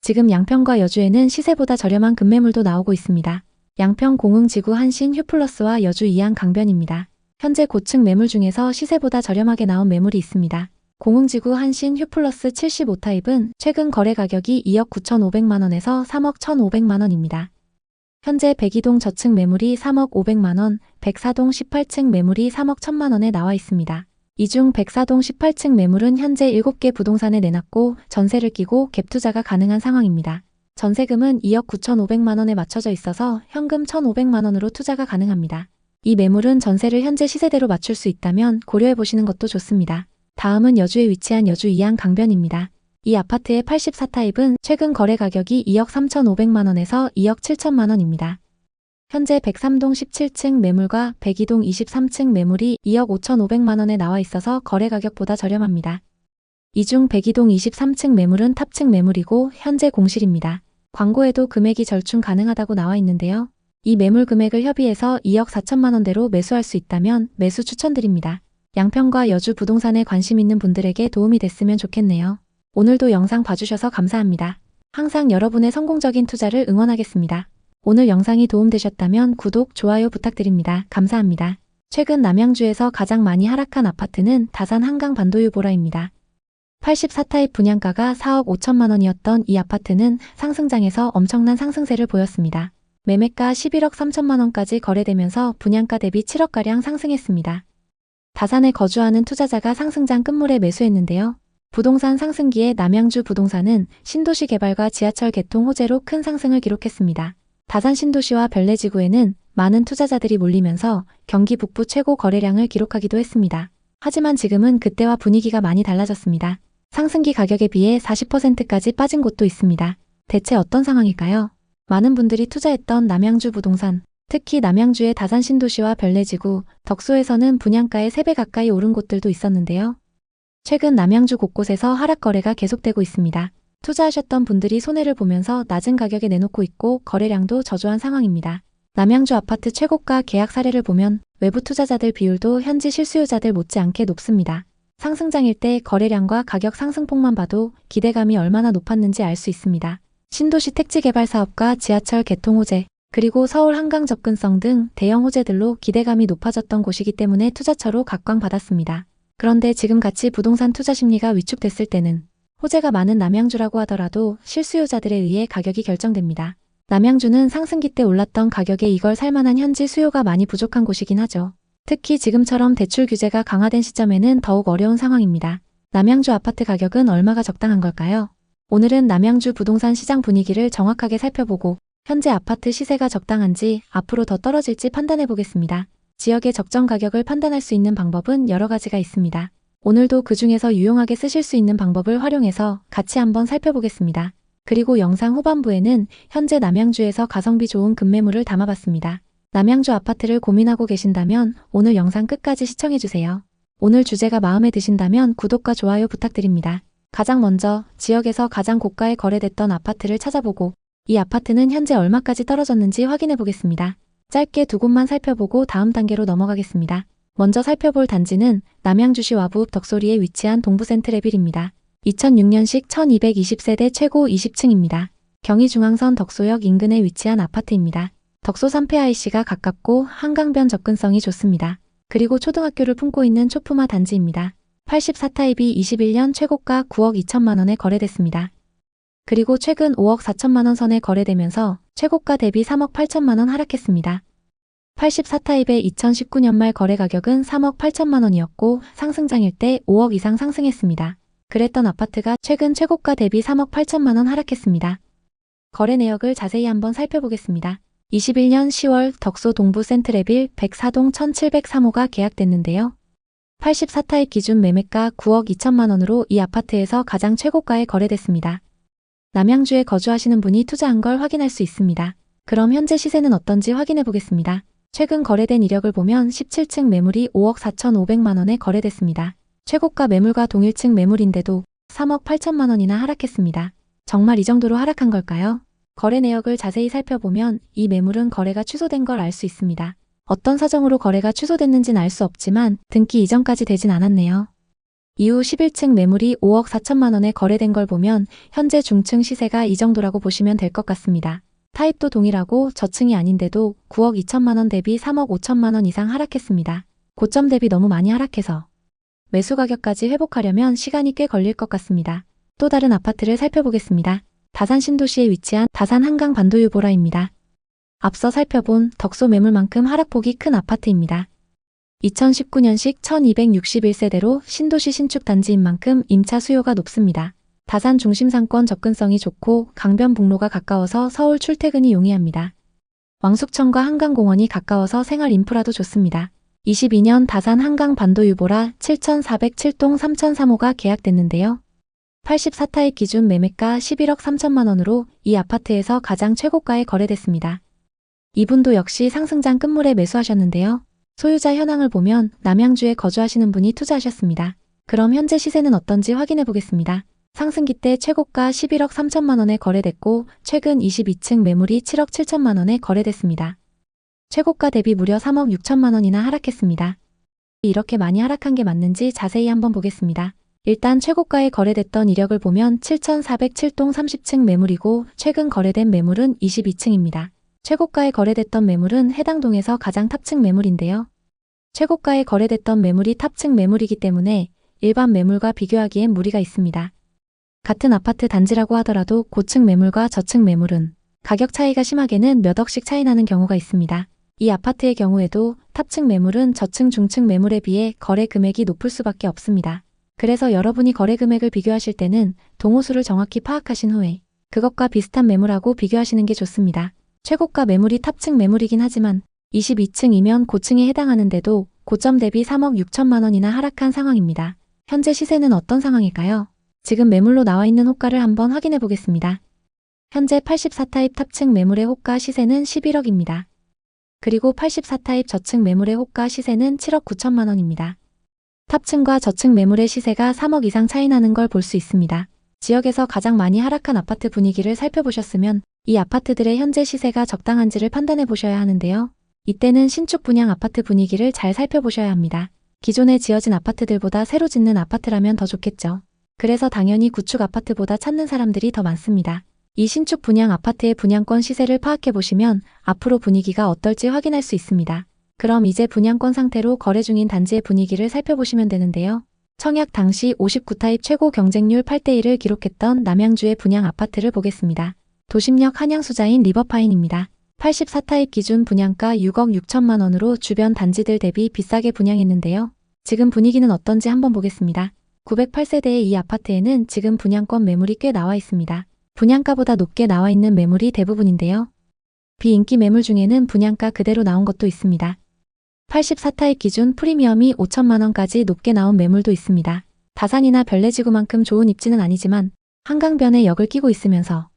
A: 지금 양평과 여주에는 시세보다 저렴한 급매물도 나오고 있습니다. 양평 공흥지구 한신 휴플러스와 여주 이양 강변입니다. 현재 고층 매물 중에서 시세보다 저렴하게 나온 매물이 있습니다. 공흥지구 한신 휴플러스 75 타입은 최근 거래 가격이 2억 9,500만 원에서 3억 1,500만 원입니다. 현재 백이동 저층 매물이 3억 500만 원, 104동 18층 매물이 3억 1천만 원에 나와 있습니다. 이 중 104동 18층 매물은 현재 7개 부동산에 내놨고 전세를 끼고 갭 투자가 가능한 상황입니다. 전세금은 2억 9,500만 원에 맞춰져 있어서 현금 1,500만 원으로 투자가 가능합니다. 이 매물은 전세를 현재 시세대로 맞출 수 있다면 고려해 보시는 것도 좋습니다. 다음은 여주에 위치한 여주 이양 강변입니다. 이 아파트의 84 타입은 최근 거래 가격이 2억 3,500만 원에서 2억 7천만 원입니다. 현재 103동 17층 매물과 102동 23층 매물이 2억 5,500만 원에 나와 있어서 거래 가격보다 저렴합니다. 이 중 102동 23층 매물은 탑층 매물이고 현재 공실입니다. 광고에도 금액이 절충 가능하다고 나와 있는데요. 이 매물 금액을 협의해서 2억 4천만 원대로 매수할 수 있다면 매수 추천드립니다. 양평과 여주 부동산에 관심 있는 분들에게 도움이 됐으면 좋겠네요. 오늘도 영상 봐주셔서 감사합니다. 항상 여러분의 성공적인 투자를 응원하겠습니다. 오늘 영상이 도움되셨다면 구독, 좋아요 부탁드립니다. 감사합니다. 최근 남양주에서 가장 많이 하락한 아파트는 다산 한강 반도유보라입니다. 84타입 분양가가 4억 5천만 원이었던 이 아파트는 상승장에서 엄청난 상승세를 보였습니다. 매매가 11억 3천만 원까지 거래되면서 분양가 대비 7억가량 상승했습니다. 다산에 거주하는 투자자가 상승장 끝물에 매수했는데요. 부동산 상승기에 남양주 부동산은 신도시 개발과 지하철 개통 호재로 큰 상승을 기록했습니다. 다산 신도시와 별내지구에는 많은 투자자들이 몰리면서 경기 북부 최고 거래량을 기록하기도 했습니다. 하지만 지금은 그때와 분위기가 많이 달라졌습니다. 상승기 가격에 비해 40%까지 빠진 곳도 있습니다. 대체 어떤 상황일까요? 많은 분들이 투자했던 남양주 부동산, 특히 남양주의 다산 신도시와 별내지구, 덕소에서는 분양가의 3배 가까이 오른 곳들도 있었는데요. 최근 남양주 곳곳에서 하락 거래가 계속되고 있습니다. 투자하셨던 분들이 손해를 보면서 낮은 가격에 내놓고 있고 거래량도 저조한 상황입니다. 남양주 아파트 최고가 계약 사례를 보면 외부 투자자들 비율도 현지 실수요자들 못지않게 높습니다. 상승장일 때 거래량과 가격 상승폭만 봐도 기대감이 얼마나 높았는지 알 수 있습니다. 신도시 택지 개발 사업과 지하철 개통 호재, 그리고 서울 한강 접근성 등 대형 호재들로 기대감이 높아졌던 곳이기 때문에 투자처로 각광받았습니다. 그런데 지금같이 부동산 투자 심리가 위축됐을 때는 호재가 많은 남양주라고 하더라도 실수요자들에 의해 가격이 결정됩니다. 남양주는 상승기 때 올랐던 가격에 이걸 살만한 현지 수요가 많이 부족한 곳이긴 하죠. 특히 지금처럼 대출 규제가 강화된 시점에는 더욱 어려운 상황입니다. 남양주 아파트 가격은 얼마가 적당한 걸까요? 오늘은 남양주 부동산 시장 분위기를 정확하게 살펴보고 현재 아파트 시세가 적당한지 앞으로 더 떨어질지 판단해 보겠습니다. 지역의 적정 가격을 판단할 수 있는 방법은 여러 가지가 있습니다. 오늘도 그 중에서 유용하게 쓰실 수 있는 방법을 활용해서 같이 한번 살펴보겠습니다. 그리고 영상 후반부에는 현재 남양주에서 가성비 좋은 급매물을 담아봤습니다. 남양주 아파트를 고민하고 계신다면 오늘 영상 끝까지 시청해주세요. 오늘 주제가 마음에 드신다면 구독과 좋아요 부탁드립니다. 가장 먼저 지역에서 가장 고가에 거래됐던 아파트를 찾아보고 이 아파트는 현재 얼마까지 떨어졌는지 확인해 보겠습니다. 짧게 두 곳만 살펴보고 다음 단계로 넘어가겠습니다. 먼저 살펴볼 단지는 남양주시 와부 덕소리에 위치한 동부센트레빌입니다. 2006년식 1220세대 최고 20층입니다. 경의중앙선 덕소역 인근에 위치한 아파트입니다. 덕소 3폐 IC가 가깝고 한강변 접근성이 좋습니다. 그리고 초등학교를 품고 있는 초품화 단지입니다. 84타입이 21년 최고가 9억 2천만 원에 거래됐습니다. 그리고 최근 5억 4천만 원 선에 거래되면서 최고가 대비 3억 8천만 원 하락했습니다. 84타입의 2019년 말 거래 가격은 3억 8천만 원이었고 상승장일 때 5억 이상 상승했습니다. 그랬던 아파트가 최근 최고가 대비 3억 8천만 원 하락했습니다. 거래 내역을 자세히 한번 살펴보겠습니다. 21년 10월 덕소 동부 센트레빌 104동 1703호가 계약됐는데요. 84타입 기준 매매가 9억 2천만 원으로 이 아파트에서 가장 최고가에 거래됐습니다. 남양주에 거주하시는 분이 투자한 걸 확인할 수 있습니다. 그럼 현재 시세는 어떤지 확인해 보겠습니다. 최근 거래된 이력을 보면 17층 매물이 5억 4,500만 원에 거래됐습니다. 최고가 매물과 동일층 매물인데도 3억 8천만 원이나 하락했습니다. 정말 이 정도로 하락한 걸까요? 거래 내역을 자세히 살펴보면 이 매물은 거래가 취소된 걸 알 수 있습니다. 어떤 사정으로 거래가 취소됐는지는 알 수 없지만 등기 이전까지 되진 않았네요. 이후 11층 매물이 5억 4천만 원에 거래된 걸 보면 현재 중층 시세가 이 정도라고 보시면 될 것 같습니다. 타입도 동일하고 저층이 아닌데도 9억 2천만 원 대비 3억 5천만 원 이상 하락했습니다. 고점 대비 너무 많이 하락해서 매수 가격까지 회복하려면 시간이 꽤 걸릴 것 같습니다. 또 다른 아파트를 살펴보겠습니다. 다산 신도시에 위치한 다산 한강 반도유보라입니다. 앞서 살펴본 덕소 매물만큼 하락폭이 큰 아파트입니다. 2019년식 1261세대로 신도시 신축 단지인 만큼 임차 수요가 높습니다. 다산 중심 상권 접근성이 좋고 강변북로가 가까워서 서울 출퇴근이 용이합니다. 왕숙천과 한강공원이 가까워서 생활 인프라도 좋습니다. 22년 다산 한강 반도유보라 7407동 3003호가 계약됐는데요. 84타입 기준 매매가 11억 3천만 원으로 이 아파트에서 가장 최고가에 거래됐습니다. 이분도 역시 상승장 끝물에 매수하셨는데요. 소유자 현황을 보면 남양주에 거주하시는 분이 투자하셨습니다. 그럼 현재 시세는 어떤지 확인해 보겠습니다. 상승기 때 최고가 11억 3천만 원에 거래됐고 최근 22층 매물이 7억 7천만 원에 거래됐습니다. 최고가 대비 무려 3억 6천만 원이나 하락했습니다. 이렇게 많이 하락한 게 맞는지 자세히 한번 보겠습니다. 일단 최고가에 거래됐던 이력을 보면 7407동 30층 매물이고 최근 거래된 매물은 22층입니다. 최고가에 거래됐던 매물은 해당 동에서 가장 탑층 매물인데요. 최고가에 거래됐던 매물이 탑층 매물이기 때문에 일반 매물과 비교하기엔 무리가 있습니다. 같은 아파트 단지라고 하더라도 고층 매물과 저층 매물은 가격 차이가 심하게는 몇 억씩 차이 나는 경우가 있습니다. 이 아파트의 경우에도 탑층 매물은 저층 중층 매물에 비해 거래 금액이 높을 수밖에 없습니다. 그래서 여러분이 거래 금액을 비교하실 때는 동호수를 정확히 파악하신 후에 그것과 비슷한 매물하고 비교하시는 게 좋습니다. 최고가 매물이 탑층 매물이긴 하지만 22층이면 고층에 해당하는데도 고점 대비 3억 6천만 원이나 하락한 상황입니다. 현재 시세는 어떤 상황일까요? 지금 매물로 나와 있는 호가를 한번 확인해 보겠습니다. 현재 84타입 탑층 매물의 호가 시세는 11억입니다. 그리고 84타입 저층 매물의 호가 시세는 7억 9천만 원입니다. 탑층과 저층 매물의 시세가 3억 이상 차이 나는 걸 볼 수 있습니다. 지역에서 가장 많이 하락한 아파트 분위기를 살펴보셨으면 이 아파트들의 현재 시세가 적당한지를 판단해 보셔야 하는데요. 이때는 신축 분양 아파트 분위기를 잘 살펴보셔야 합니다. 기존에 지어진 아파트들보다 새로 짓는 아파트라면 더 좋겠죠. 그래서 당연히 구축 아파트보다 찾는 사람들이 더 많습니다. 이 신축 분양 아파트의 분양권 시세를 파악해 보시면 앞으로 분위기가 어떨지 확인할 수 있습니다. 그럼 이제 분양권 상태로 거래 중인 단지의 분위기를 살펴보시면 되는데요. 청약 당시 59타입 최고 경쟁률 8대1을 기록했던 남양주의 분양 아파트를 보겠습니다. 도심역 한양수자인 리버파인입니다. 84타입 기준 분양가 6억 6천만 원으로 주변 단지들 대비 비싸게 분양했는데요. 지금 분위기는 어떤지 한번 보겠습니다. 908세대의 이 아파트에는 지금 분양권 매물이 꽤 나와 있습니다. 분양가보다 높게 나와 있는 매물이 대부분인데요. 비인기 매물 중에는 분양가 그대로 나온 것도 있습니다. 84타입 기준 프리미엄이 5천만 원까지 높게 나온 매물도 있습니다. 다산이나 별내지구만큼 좋은 입지는 아니지만 한강변에 역을 끼고 있으면서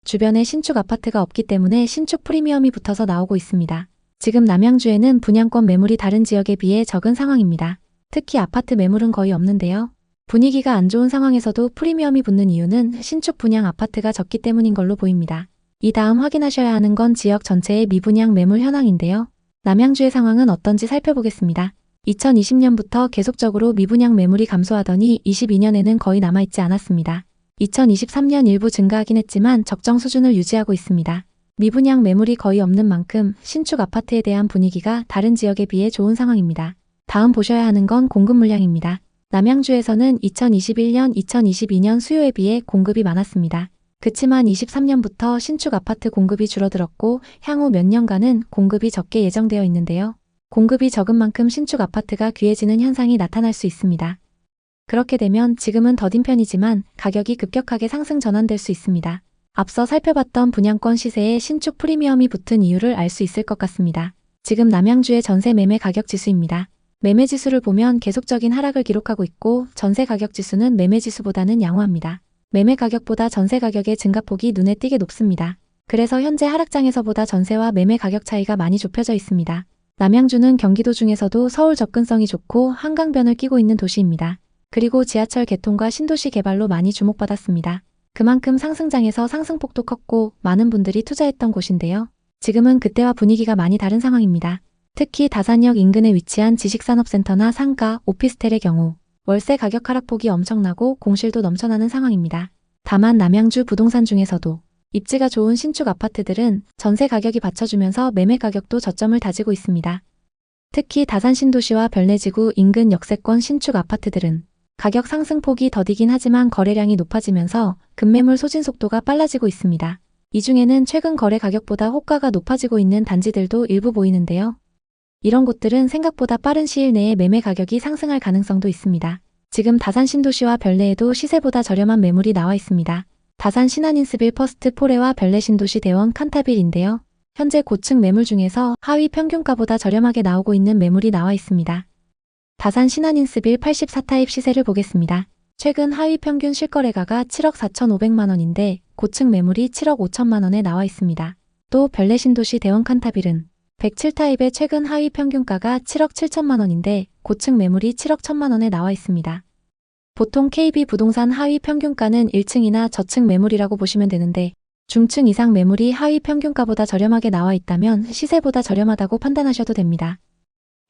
A: 주변에 신축 아파트가 없기 때문에 신축 프리미엄이 붙어서 나오고 있습니다. 지금 남양주에는 분양권 매물이 다른 지역에 비해 적은 상황입니다. 특히 아파트 매물은 거의 없는데요. 분위기가 안 좋은 상황에서도 프리미엄이 붙는 이유는 신축 분양 아파트가 적기 때문인 걸로 보입니다. 이 다음 확인하셔야 하는 건 지역 전체의 미분양 매물 현황인데요. 남양주의 상황은 어떤지 살펴보겠습니다. 2020년부터 계속적으로 미분양 매물이 감소하더니 22년에는 거의 남아있지 않았습니다. 2023년 일부 증가하긴 했지만 적정 수준을 유지하고 있습니다. 미분양 매물이 거의 없는 만큼 신축 아파트에 대한 분위기가 다른 지역에 비해 좋은 상황입니다. 다음 보셔야 하는 건 공급 물량입니다. 남양주에서는 2021년, 2022년 수요에 비해 공급이 많았습니다. 그치만 23년부터 신축 아파트 공급이 줄어들었고 향후 몇 년간은 공급이 적게 예정되어 있는데요. 공급이 적은 만큼 신축 아파트가 귀해지는 현상이 나타날 수 있습니다. 그렇게 되면 지금은 더딘 편이지만 가격이 급격하게 상승 전환될 수 있습니다. 앞서 살펴봤던 분양권 시세에 신축 프리미엄이 붙은 이유를 알 수 있을 것 같습니다. 지금 남양주의 전세 매매 가격 지수입니다. 매매 지수를 보면 계속적인 하락을 기록하고 있고 전세 가격 지수는 매매 지수보다는 양호합니다. 매매 가격보다 전세 가격의 증가폭이 눈에 띄게 높습니다. 그래서 현재 하락장에서보다 전세와 매매 가격 차이가 많이 좁혀져 있습니다. 남양주는 경기도 중에서도 서울 접근성이 좋고 한강변을 끼고 있는 도시입니다. 그리고 지하철 개통과 신도시 개발로 많이 주목받았습니다. 그만큼 상승장에서 상승폭도 컸고 많은 분들이 투자했던 곳인데요. 지금은 그때와 분위기가 많이 다른 상황입니다. 특히 다산역 인근에 위치한 지식산업센터나 상가, 오피스텔의 경우 월세 가격 하락폭이 엄청나고 공실도 넘쳐나는 상황입니다. 다만 남양주 부동산 중에서도 입지가 좋은 신축 아파트들은 전세 가격이 받쳐주면서 매매 가격도 저점을 다지고 있습니다. 특히 다산 신도시와 별내지구 인근 역세권 신축 아파트들은 가격 상승폭이 더디긴 하지만 거래량이 높아지면서 급매물 소진 속도가 빨라지고 있습니다. 이 중에는 최근 거래 가격보다 호가가 높아지고 있는 단지들도 일부 보이는데요. 이런 곳들은 생각보다 빠른 시일 내에 매매 가격이 상승할 가능성도 있습니다. 지금 다산 신도시와 별내에도 시세보다 저렴한 매물이 나와 있습니다. 다산 신한인스빌 퍼스트 포레와 별내 신도시 대원 칸타빌인데요. 현재 고층 매물 중에서 하위 평균가보다 저렴하게 나오고 있는 매물이 나와 있습니다. 다산 신한인스빌 84타입 시세를 보겠습니다. 최근 하위 평균 실거래가가 7억 4,500만 원인데 고층 매물이 7억 5천만 원에 나와 있습니다. 또 별내 신도시 대원 칸타빌은 107타입의 최근 하위 평균가가 7억 7천만 원인데 고층 매물이 7억 1천만 원에 나와 있습니다. 보통 KB 부동산 하위 평균가는 1층이나 저층 매물이라고 보시면 되는데 중층 이상 매물이 하위 평균가보다 저렴하게 나와 있다면 시세보다 저렴하다고 판단하셔도 됩니다.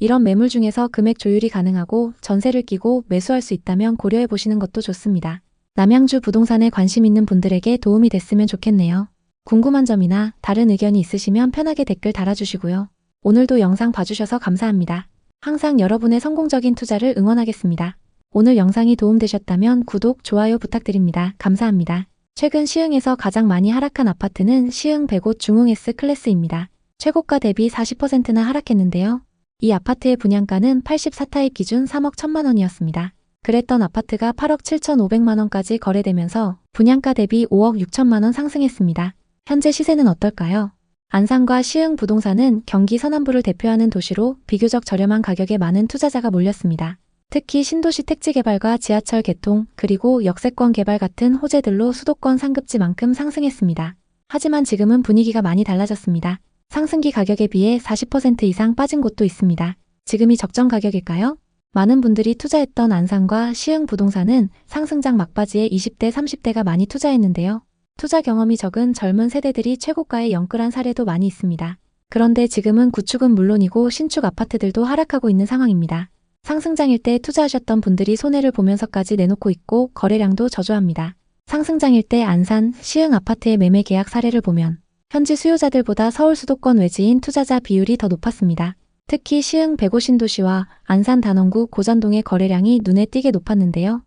A: 이런 매물 중에서 금액 조율이 가능하고 전세를 끼고 매수할 수 있다면 고려해 보시는 것도 좋습니다. 남양주 부동산에 관심 있는 분들에게 도움이 됐으면 좋겠네요. 궁금한 점이나 다른 의견이 있으시면 편하게 댓글 달아주시고요. 오늘도 영상 봐주셔서 감사합니다. 항상 여러분의 성공적인 투자를 응원하겠습니다. 오늘 영상이 도움되셨다면 구독, 좋아요 부탁드립니다. 감사합니다. 최근 시흥에서 가장 많이 하락한 아파트는 시흥 105 중흥 S클래스입니다. 최고가 대비 40%나 하락했는데요. 이 아파트의 분양가는 84타입 기준 3억 1천만 원이었습니다. 그랬던 아파트가 8억 7,500만 원까지 거래되면서 분양가 대비 5억 6천만 원 상승했습니다. 현재 시세는 어떨까요? 안산과 시흥 부동산은 경기 서남부를 대표하는 도시로 비교적 저렴한 가격에 많은 투자자가 몰렸습니다. 특히 신도시 택지 개발과 지하철 개통, 그리고 역세권 개발 같은 호재들로 수도권 상급지만큼 상승했습니다. 하지만 지금은 분위기가 많이 달라졌습니다. 상승기 가격에 비해 40% 이상 빠진 곳도 있습니다. 지금이 적정 가격일까요? 많은 분들이 투자했던 안산과 시흥 부동산은 상승장 막바지에 20대, 30대가 많이 투자했는데요. 투자 경험이 적은 젊은 세대들이 최고가에 연끌한 사례도 많이 있습니다. 그런데 지금은 구축은 물론이고 신축 아파트들도 하락하고 있는 상황입니다. 상승장일 때 투자하셨던 분들이 손해를 보면서까지 내놓고 있고 거래량도 저조합니다. 상승장일 때 안산, 시흥 아파트의 매매 계약 사례를 보면 현지 수요자들보다 서울 수도권 외지인 투자자 비율이 더 높았습니다. 특히 시흥 105 신도시와 안산 단원구 고전동의 거래량이 눈에 띄게 높았는데요.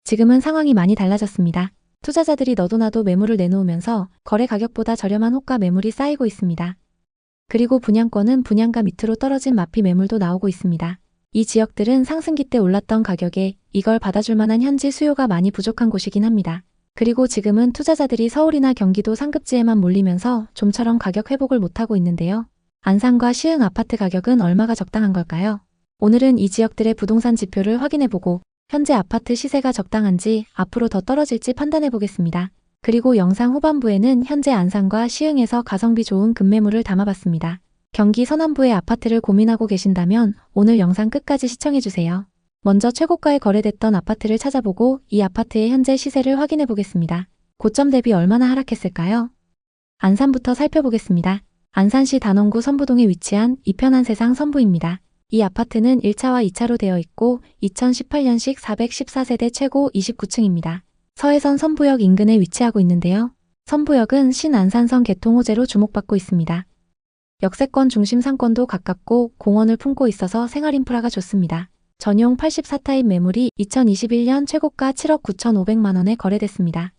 A: 지금은 상황이 많이 달라졌습니다. 투자자들이 너도나도 매물을 내놓으면서 거래 가격보다 저렴한 호가 매물이 쌓이고 있습니다. 그리고 분양권은 분양가 밑으로 떨어진 마피 매물도 나오고 있습니다. 이 지역들은 상승기 때 올랐던 가격에 이걸 받아줄 만한 현지 수요가 많이 부족한 곳이긴 합니다. 그리고 지금은 투자자들이 서울이나 경기도 상급지에만 몰리면서 좀처럼 가격 회복을 못하고 있는데요. 안산과 시흥 아파트 가격은 얼마가 적당한 걸까요? 오늘은 이 지역들의 부동산 지표를 확인해보고 현재 아파트 시세가 적당한지 앞으로 더 떨어질지 판단해보겠습니다. 그리고 영상 후반부에는 현재 안산과 시흥에서 가성비 좋은 급매물을 담아봤습니다. 경기 서남부의 아파트를 고민하고 계신다면 오늘 영상 끝까지 시청해주세요. 먼저 최고가에 거래됐던 아파트를 찾아보고 이 아파트의 현재 시세를 확인해 보겠습니다. 고점 대비 얼마나 하락했을까요? 안산부터 살펴보겠습니다. 안산시 단원구 선부동에 위치한 이편한 세상 선부입니다. 이 아파트는 1차와 2차로 되어 있고 2018년식 414세대 최고 29층입니다. 서해선 선부역 인근에 위치하고 있는데요. 선부역은 신안산선 개통 호재로 주목받고 있습니다. 역세권 중심 상권도 가깝고 공원을 품고 있어서 생활 인프라가 좋습니다. 전용 84타입 매물이 2021년 최고가 7억 9,500만 원에 거래됐습니다.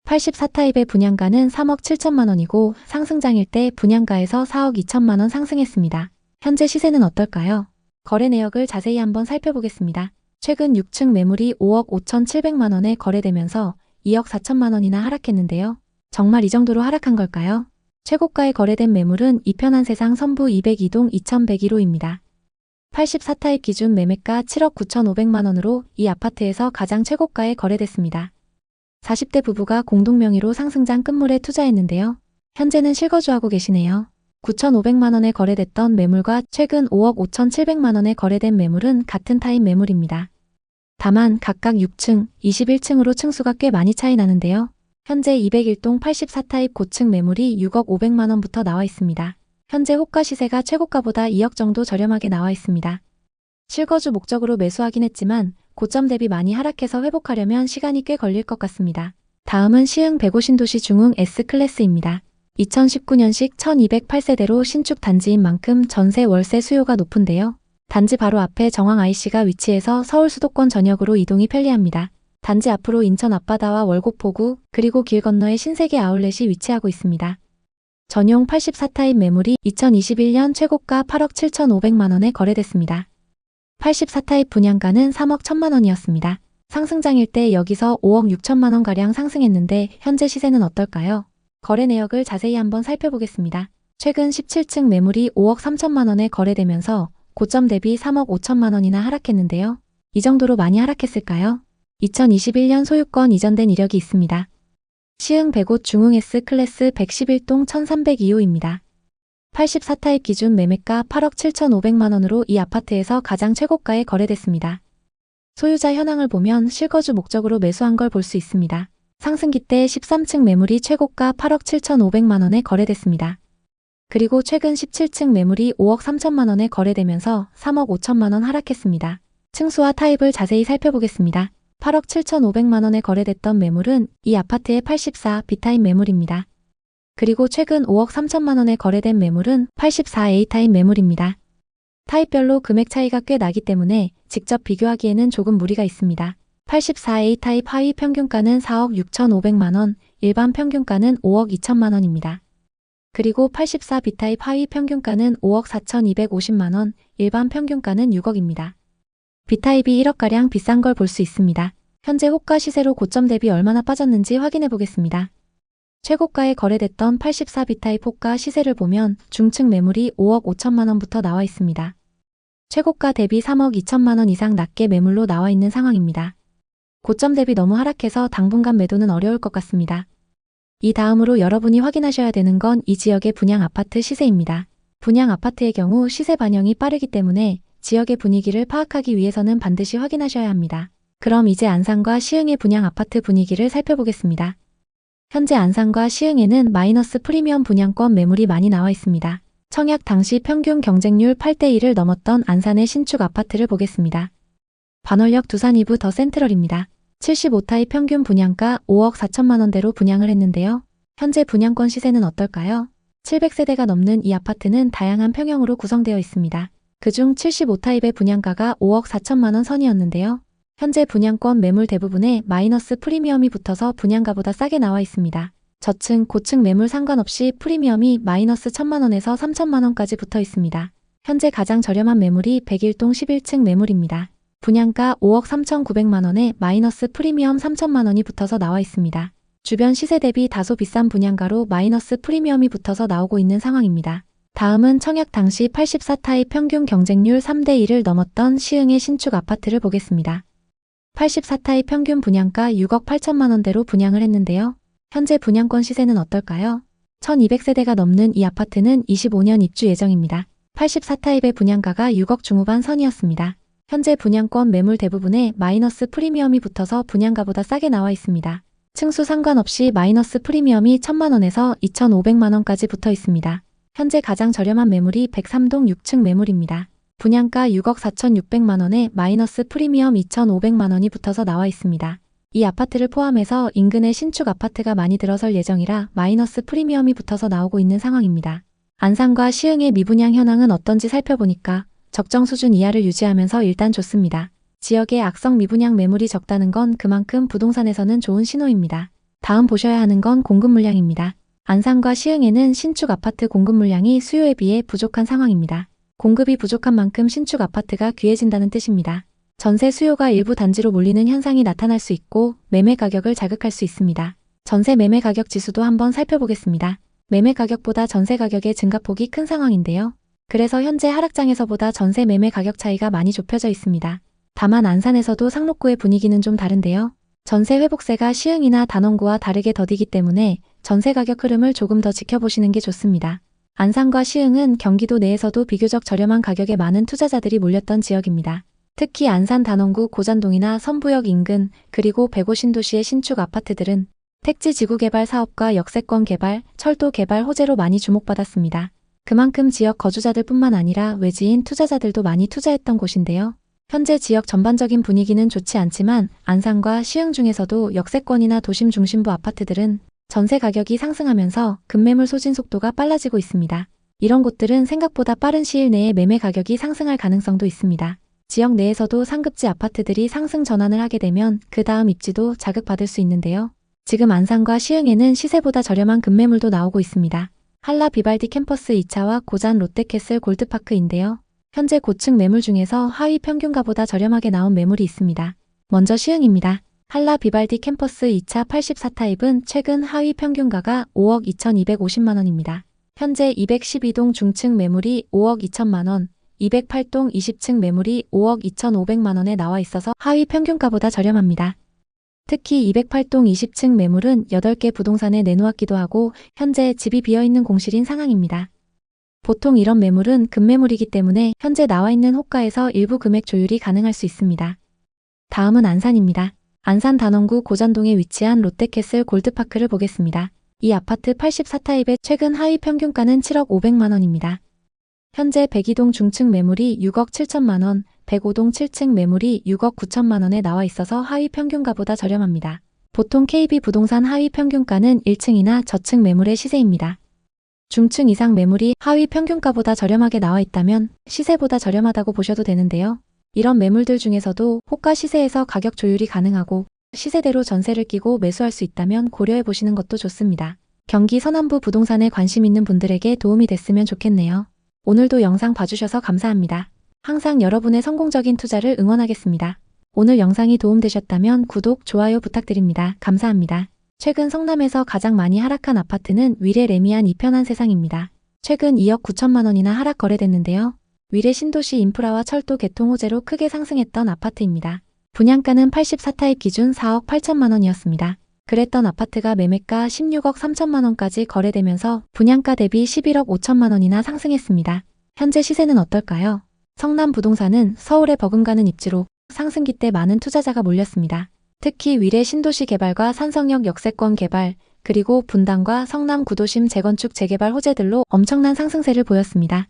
A: 84타입의 분양가는 3억 7천만 원이고 상승장일 때 분양가에서 4억 2천만 원 상승했습니다. 현재 시세는 어떨까요? 거래 내역을 자세히 한번 살펴보겠습니다. 최근 6층 매물이 5억 5,700만 원에 거래되면서 2억 4천만 원이나 하락했는데요. 정말 이 정도로 하락한 걸까요? 최고가에 거래된 매물은 이편한 세상 선부 202동 2101호입니다. 84타입 기준 매매가 7억 9,500만 원으로 이 아파트에서 가장 최고가에 거래됐습니다. 40대 부부가 공동명의로 상승장 끝물에 투자했는데요. 현재는 실거주하고 계시네요. 9,500만 원에 거래됐던 매물과 최근 5억 5,700만 원에 거래된 매물은 같은 타입 매물입니다. 다만 각각 6층, 21층으로 층수가 꽤 많이 차이 나는데요. 현재 201동 84타입 고층 매물이 6억 500만 원부터 나와 있습니다. 현재 호가 시세가 최고가보다 2억 정도 저렴하게 나와 있습니다. 실거주 목적으로 매수하긴 했지만 고점 대비 많이 하락해서 회복하려면 시간이 꽤 걸릴 것 같습니다. 다음은 시흥 105 신도시 중흥 S클래스입니다. 2019년식 1208세대로 신축 단지인 만큼 전세 월세 수요가 높은데요. 단지 바로 앞에 정황 IC가 위치해서 서울 수도권 전역으로 이동이 편리합니다. 단지 앞으로 인천 앞바다와 월곡포구 그리고 길 건너에 신세계 아울렛이 위치하고 있습니다. 전용 84타입 매물이 2021년 최고가 8억 7,500만 원에 거래됐습니다. 84타입 분양가는 3억 1천만 원이었습니다. 상승장일 때 여기서 5억 6천만 원가량 상승했는데 현재 시세는 어떨까요? 거래 내역을 자세히 한번 살펴보겠습니다. 최근 17층 매물이 5억 3천만 원에 거래되면서 고점 대비 3억 5천만 원이나 하락했는데요. 이 정도로 많이 하락했을까요? 2021년 소유권 이전된 이력이 있습니다. 시흥 105 중흥 S클래스 111동 1302호입니다. 84타입 기준 매매가 8억 7,500만 원으로 이 아파트에서 가장 최고가에 거래됐습니다. 소유자 현황을 보면 실거주 목적으로 매수한 걸 볼 수 있습니다. 상승기 때 13층 매물이 최고가 8억 7,500만 원에 거래됐습니다. 그리고 최근 17층 매물이 5억 3천만 원에 거래되면서 3억 5천만 원 하락했습니다. 층수와 타입을 자세히 살펴보겠습니다. 8억 7,500만 원에 거래됐던 매물은 이 아파트의 84 B타입 매물입니다. 그리고 최근 5억 3천만 원에 거래된 매물은 84 A타입 매물입니다. 타입별로 금액 차이가 꽤 나기 때문에 직접 비교하기에는 조금 무리가 있습니다. 84A 타입 하위 평균가는 4억 6,500만원, 일반 평균가는 5억 2천만원입니다. 그리고 84B 타입 하위 평균가는 5억 4,250만원, 일반 평균가는 6억입니다. B타입이 1억가량 비싼 걸 볼 수 있습니다. 현재 호가 시세로 고점 대비 얼마나 빠졌는지 확인해 보겠습니다. 최고가에 거래됐던 84B 타입 호가 시세를 보면 중층 매물이 5억 5천만원부터 나와 있습니다. 최고가 대비 3억 2천만원 이상 낮게 매물로 나와 있는 상황입니다. 고점 대비 너무 하락해서 당분간 매도는 어려울 것 같습니다. 이 다음으로 여러분이 확인하셔야 되는 건 이 지역의 분양 아파트 시세입니다. 분양 아파트의 경우 시세 반영이 빠르기 때문에 지역의 분위기를 파악하기 위해서는 반드시 확인하셔야 합니다. 그럼 이제 안산과 시흥의 분양 아파트 분위기를 살펴보겠습니다. 현재 안산과 시흥에는 마이너스 프리미엄 분양권 매물이 많이 나와 있습니다. 청약 당시 평균 경쟁률 8대1을 넘었던 안산의 신축 아파트를 보겠습니다. 반월역 두산 2부 더 센트럴입니다. 75타입 평균 분양가 5억 4천만원대로 분양을 했는데요. 현재 분양권 시세는 어떨까요? 700세대가 넘는 이 아파트는 다양한 평형으로 구성되어 있습니다. 그중 75타입의 분양가가 5억 4천만원 선이었는데요. 현재 분양권 매물 대부분에 마이너스 프리미엄이 붙어서 분양가보다 싸게 나와 있습니다. 저층, 고층 매물 상관없이 프리미엄이 마이너스 1천만원에서 3천만원까지 붙어 있습니다. 현재 가장 저렴한 매물이 101동 11층 매물입니다. 분양가 5억 3,900만원에 마이너스 프리미엄 3천만원이 붙어서 나와 있습니다. 주변 시세 대비 다소 비싼 분양가로 마이너스 프리미엄이 붙어서 나오고 있는 상황입니다. 다음은 청약 당시 84타입 평균 경쟁률 3대1을 넘었던 시흥의 신축 아파트를 보겠습니다. 84타입 평균 분양가 6억 8천만원대로 분양을 했는데요. 현재 분양권 시세는 어떨까요? 1200세대가 넘는 이 아파트는 25년 입주 예정입니다. 84타입의 분양가가 6억 중후반 선이었습니다. 현재 분양권 매물 대부분에 마이너스 프리미엄이 붙어서 분양가보다 싸게 나와 있습니다. 층수 상관없이 마이너스 프리미엄이 1천만원에서 2,500만원까지 붙어 있습니다. 현재 가장 저렴한 매물이 103동 6층 매물입니다. 분양가 6억 4,600만원에 마이너스 프리미엄 2,500만원이 붙어서 나와 있습니다. 이 아파트를 포함해서 인근에 신축 아파트가 많이 들어설 예정이라 마이너스 프리미엄이 붙어서 나오고 있는 상황입니다. 안산과 시흥의 미분양 현황은 어떤지 살펴보니까 적정 수준 이하를 유지하면서 일단 좋습니다. 지역의 악성 미분양 매물이 적다는 건 그만큼 부동산에서는 좋은 신호입니다. 다음 보셔야 하는 건 공급 물량입니다. 안산과 시흥에는 신축 아파트 공급 물량이 수요에 비해 부족한 상황입니다. 공급이 부족한 만큼 신축 아파트가 귀해진다는 뜻입니다. 전세 수요가 일부 단지로 몰리는 현상이 나타날 수 있고 매매 가격을 자극할 수 있습니다. 전세 매매 가격 지수도 한번 살펴보겠습니다. 매매 가격보다 전세 가격의 증가폭이 큰 상황인데요. 그래서 현재 하락장에서보다 전세 매매 가격 차이가 많이 좁혀져 있습니다. 다만 안산에서도 상록구의 분위기는 좀 다른데요. 전세 회복세가 시흥이나 단원구와 다르게 더디기 때문에 전세 가격 흐름을 조금 더 지켜보시는 게 좋습니다. 안산과 시흥은 경기도 내에서도 비교적 저렴한 가격에 많은 투자자들이 몰렸던 지역입니다. 특히 안산 단원구 고잔동이나 선부역 인근 그리고 백오 신도시의 신축 아파트들은 택지 지구 개발 사업과 역세권 개발, 철도 개발 호재로 많이 주목받았습니다. 그만큼 지역 거주자들 뿐만 아니라 외지인 투자자들도 많이 투자했던 곳인데요. 현재 지역 전반적인 분위기는 좋지 않지만 안산과 시흥 중에서도 역세권이나 도심 중심부 아파트들은 전세 가격이 상승하면서 급매물 소진 속도가 빨라지고 있습니다. 이런 곳들은 생각보다 빠른 시일 내에 매매 가격이 상승할 가능성도 있습니다. 지역 내에서도 상급지 아파트들이 상승 전환을 하게 되면 그 다음 입지도 자극받을 수 있는데요. 지금 안산과 시흥에는 시세보다 저렴한 급매물도 나오고 있습니다. 한라 비발디 캠퍼스 2차와 고잔 롯데캐슬 골드파크인데요. 현재 고층 매물 중에서 하위 평균가보다 저렴하게 나온 매물이 있습니다. 먼저 시흥입니다. 한라 비발디 캠퍼스 2차 84타입은 최근 하위 평균가가 5억 2,250만원입니다. 현재 212동 중층 매물이 5억 2천만원, 208동 20층 매물이 5억 2,500만원에 나와 있어서 하위 평균가보다 저렴합니다. 특히 208동 20층 매물은 8개 부동산에 내놓았기도 하고 현재 집이 비어있는 공실인 상황입니다. 보통 이런 매물은 급매물이기 때문에 현재 나와 있는 호가에서 일부 금액 조율이 가능할 수 있습니다. 다음은 안산입니다. 안산 단원구 고잔동에 위치한 롯데캐슬 골드파크를 보겠습니다. 이 아파트 84타입의 최근 하위 평균가는 7억 500만원입니다. 현재 102동 중층 매물이 6억 7천만원, 105동 7층 매물이 6억 9천만원에 나와 있어서 하위 평균가보다 저렴합니다. 보통 KB 부동산 하위 평균가는 1층이나 저층 매물의 시세입니다. 중층 이상 매물이 하위 평균가보다 저렴하게 나와 있다면 시세보다 저렴하다고 보셔도 되는데요. 이런 매물들 중에서도 호가 시세에서 가격 조율이 가능하고 시세대로 전세를 끼고 매수할 수 있다면 고려해 보시는 것도 좋습니다. 경기 서남부 부동산에 관심 있는 분들에게 도움이 됐으면 좋겠네요. 오늘도 영상 봐주셔서 감사합니다. 항상 여러분의 성공적인 투자를 응원하겠습니다. 오늘 영상이 도움되셨다면 구독, 좋아요 부탁드립니다. 감사합니다. 최근 성남에서 가장 많이 하락한 아파트는 위례 레미안 이편한 세상입니다. 최근 2억 9천만 원이나 하락 거래됐는데요. 위례 신도시 인프라와 철도 개통 호재로 크게 상승했던 아파트입니다. 분양가는 84타입 기준 4억 8천만 원이었습니다. 그랬던 아파트가 매매가 16억 3천만 원까지 거래되면서 분양가 대비 11억 5천만 원이나 상승했습니다. 현재 시세는 어떨까요? 성남 부동산은 서울에 버금가는 입지로 상승기 때 많은 투자자가 몰렸습니다. 특히 위례 신도시 개발과 산성역 역세권 개발, 그리고 분당과 성남 구도심 재건축 재개발 호재들로 엄청난 상승세를 보였습니다.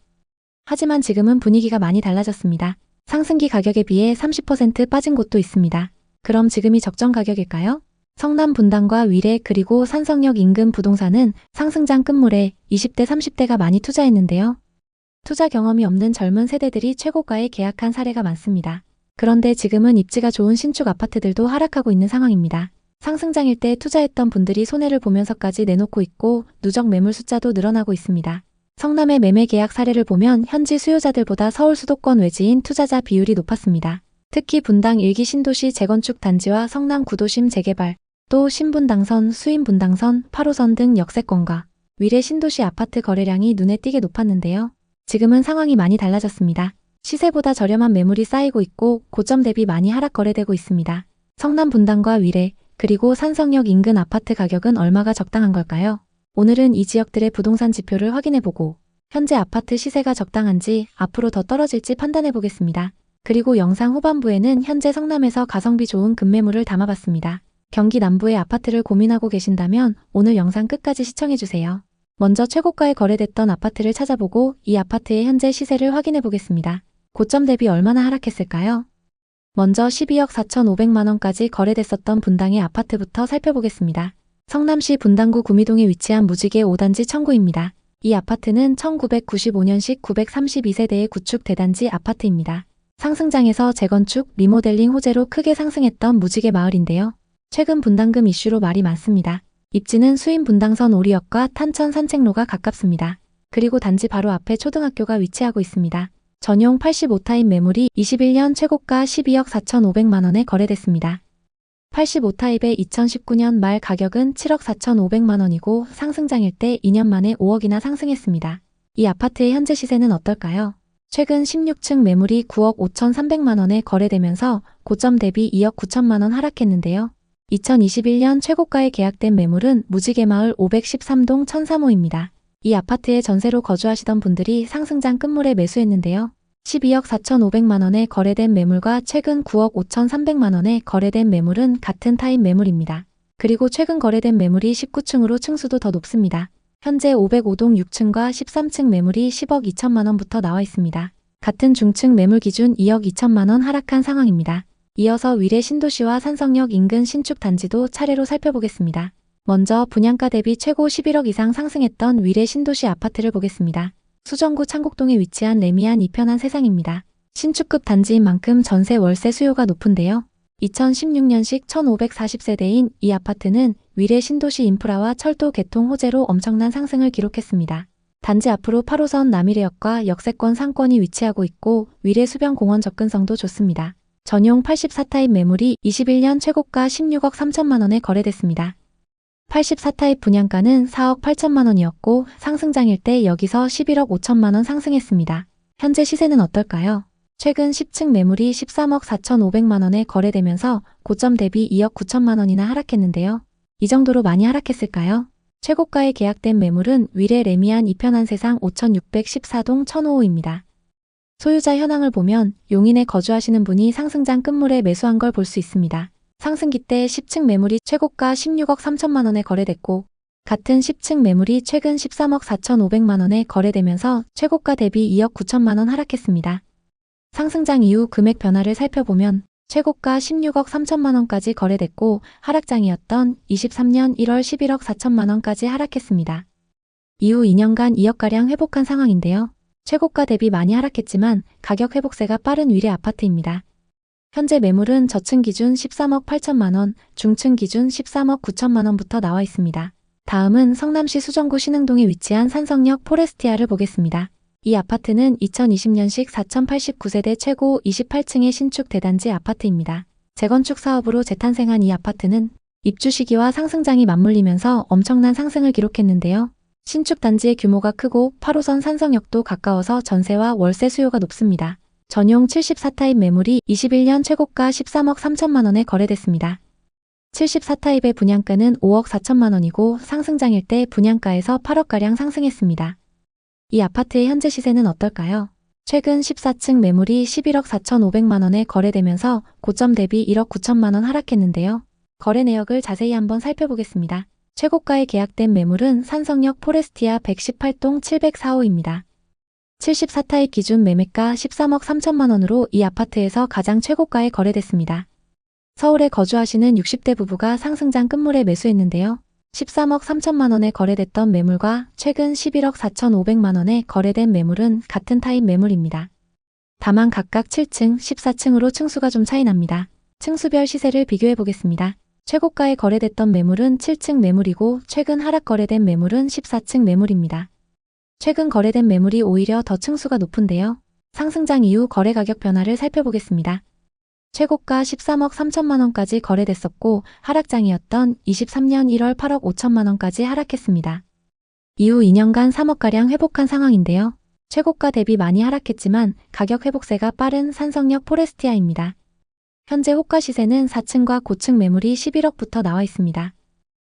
A: 하지만 지금은 분위기가 많이 달라졌습니다. 상승기 가격에 비해 30% 빠진 곳도 있습니다. 그럼 지금이 적정 가격일까요? 성남 분당과 위례 그리고 산성역 인근 부동산은 상승장 끝물에 20대 30대가 많이 투자했는데요. 투자 경험이 없는 젊은 세대들이 최고가에 계약한 사례가 많습니다. 그런데 지금은 입지가 좋은 신축 아파트들도 하락하고 있는 상황입니다. 상승장일 때 투자했던 분들이 손해를 보면서까지 내놓고 있고 누적 매물 숫자도 늘어나고 있습니다. 성남의 매매 계약 사례를 보면 현지 수요자들보다 서울 수도권 외지인 투자자 비율이 높았습니다. 특히 분당 1기 신도시 재건축 단지와 성남 구도심 재개발, 또 신분당선, 수인분당선, 8호선 등 역세권과 위례 신도시 아파트 거래량이 눈에 띄게 높았는데요. 지금은 상황이 많이 달라졌습니다. 시세보다 저렴한 매물이 쌓이고 있고 고점 대비 많이 하락 거래되고 있습니다. 성남 분당과 위례, 그리고 산성역 인근 아파트 가격은 얼마가 적당한 걸까요? 오늘은 이 지역들의 부동산 지표를 확인해보고 현재 아파트 시세가 적당한지 앞으로 더 떨어질지 판단해보겠습니다. 그리고 영상 후반부에는 현재 성남에서 가성비 좋은 급매물을 담아봤습니다. 경기 남부의 아파트를 고민하고 계신다면 오늘 영상 끝까지 시청해주세요. 먼저 최고가에 거래됐던 아파트를 찾아보고 이 아파트의 현재 시세를 확인해보겠습니다. 고점 대비 얼마나 하락했을까요? 먼저 12억 4,500만 원까지 거래됐었던 분당의 아파트부터 살펴보겠습니다. 성남시 분당구 구미동에 위치한 무지개 5단지 청구입니다. 이 아파트는 1995년식 932세대의 구축 대단지 아파트입니다. 상승장에서 재건축, 리모델링 호재로 크게 상승했던 무지개 마을인데요. 최근 분당금 이슈로 말이 많습니다. 입지는 수인 분당선 오리역과 탄천 산책로가 가깝습니다. 그리고 단지 바로 앞에 초등학교가 위치하고 있습니다. 전용 85타입 매물이 21년 최고가 12억 4,500만 원에 거래됐습니다. 85타입의 2019년 말 가격은 7억 4,500만 원이고 상승장일 때 2년 만에 5억이나 상승했습니다. 이 아파트의 현재 시세는 어떨까요? 최근 16층 매물이 9억 5,300만 원에 거래되면서 고점 대비 2억 9천만 원 하락했는데요. 2021년 최고가에 계약된 매물은 무지개마을 513동 1003호입니다. 이 아파트에 전세로 거주하시던 분들이 상승장 끝물에 매수했는데요. 12억 4,500만 원에 거래된 매물과 최근 9억 5,300만 원에 거래된 매물은 같은 타입 매물입니다. 그리고 최근 거래된 매물이 19층으로 층수도 더 높습니다. 현재 505동 6층과 13층 매물이 10억 2천만 원부터 나와 있습니다. 같은 중층 매물 기준 2억 2천만 원 하락한 상황입니다. 이어서 위례 신도시와 산성역 인근 신축 단지도 차례로 살펴보겠습니다. 먼저 분양가 대비 최고 11억 이상 상승했던 위례 신도시 아파트를 보겠습니다. 수정구 창곡동에 위치한 레미안 이편한 세상입니다. 신축급 단지인 만큼 전세 월세 수요가 높은데요. 2016년식 1540세대인 이 아파트는 위례 신도시 인프라와 철도 개통 호재로 엄청난 상승을 기록했습니다. 단지 앞으로 8호선 남이래역과 역세권 상권이 위치하고 있고 위례 수변공원 접근성도 좋습니다. 전용 84타입 매물이 21년 최고가 16억 3천만 원에 거래됐습니다. 84타입 분양가는 4억 8천만 원이었고 상승장일 때 여기서 11억 5천만 원 상승했습니다. 현재 시세는 어떨까요? 최근 10층 매물이 13억 4,500만 원에 거래되면서 고점 대비 2억 9천만 원이나 하락했는데요. 이 정도로 많이 하락했을까요? 최고가에 계약된 매물은 위례 레미안 이편한 세상 5614동 1005호입니다. 소유자 현황을 보면 용인에 거주하시는 분이 상승장 끝물에 매수한 걸 볼 수 있습니다. 상승기 때 10층 매물이 최고가 16억 3천만 원에 거래됐고 같은 10층 매물이 최근 13억 4,500만 원에 거래되면서 최고가 대비 2억 9천만 원 하락했습니다. 상승장 이후 금액 변화를 살펴보면 최고가 16억 3천만 원까지 거래됐고 하락장이었던 23년 1월 11억 4천만 원까지 하락했습니다. 이후 2년간 2억가량 회복한 상황인데요. 최고가 대비 많이 하락했지만 가격 회복세가 빠른 위례 아파트입니다. 현재 매물은 저층 기준 13억 8천만 원, 중층 기준 13억 9천만 원부터 나와 있습니다. 다음은 성남시 수정구 신흥동에 위치한 산성역 포레스티아를 보겠습니다. 이 아파트는 2020년식 4089세대 최고 28층의 신축 대단지 아파트입니다. 재건축 사업으로 재탄생한 이 아파트는 입주 시기와 상승장이 맞물리면서 엄청난 상승을 기록했는데요. 신축 단지의 규모가 크고 8호선 산성역도 가까워서 전세와 월세 수요가 높습니다. 전용 74타입 매물이 21년 최고가 13억 3천만 원에 거래됐습니다. 74타입의 분양가는 5억 4천만 원이고 상승장일 때 분양가에서 8억가량 상승했습니다. 이 아파트의 현재 시세는 어떨까요? 최근 14층 매물이 11억 4천5백만 원에 거래되면서 고점 대비 1억 9천만 원 하락했는데요. 거래 내역을 자세히 한번 살펴보겠습니다. 최고가에 계약된 매물은 산성역 포레스티아 118동 704호입니다. 74타입 기준 매매가 13억 3천만 원으로 이 아파트에서 가장 최고가에 거래됐습니다. 서울에 거주하시는 60대 부부가 상승장 끝물에 매수했는데요. 13억 3천만 원에 거래됐던 매물과 최근 11억 4천5백만 원에 거래된 매물은 같은 타입 매물입니다. 다만 각각 7층, 14층으로 층수가 좀 차이 납니다. 층수별 시세를 비교해 보겠습니다. 최고가에 거래됐던 매물은 7층 매물이고 최근 하락 거래된 매물은 14층 매물입니다. 최근 거래된 매물이 오히려 더 층수가 높은데요. 상승장 이후 거래 가격 변화를 살펴보겠습니다. 최고가 13억 3천만 원까지 거래됐었고 하락장이었던 23년 1월 8억 5천만 원까지 하락했습니다. 이후 2년간 3억가량 회복한 상황인데요. 최고가 대비 많이 하락했지만 가격 회복세가 빠른 산성역 포레스티아입니다. 현재 호가 시세는 4층과 고층 매물이 11억부터 나와 있습니다.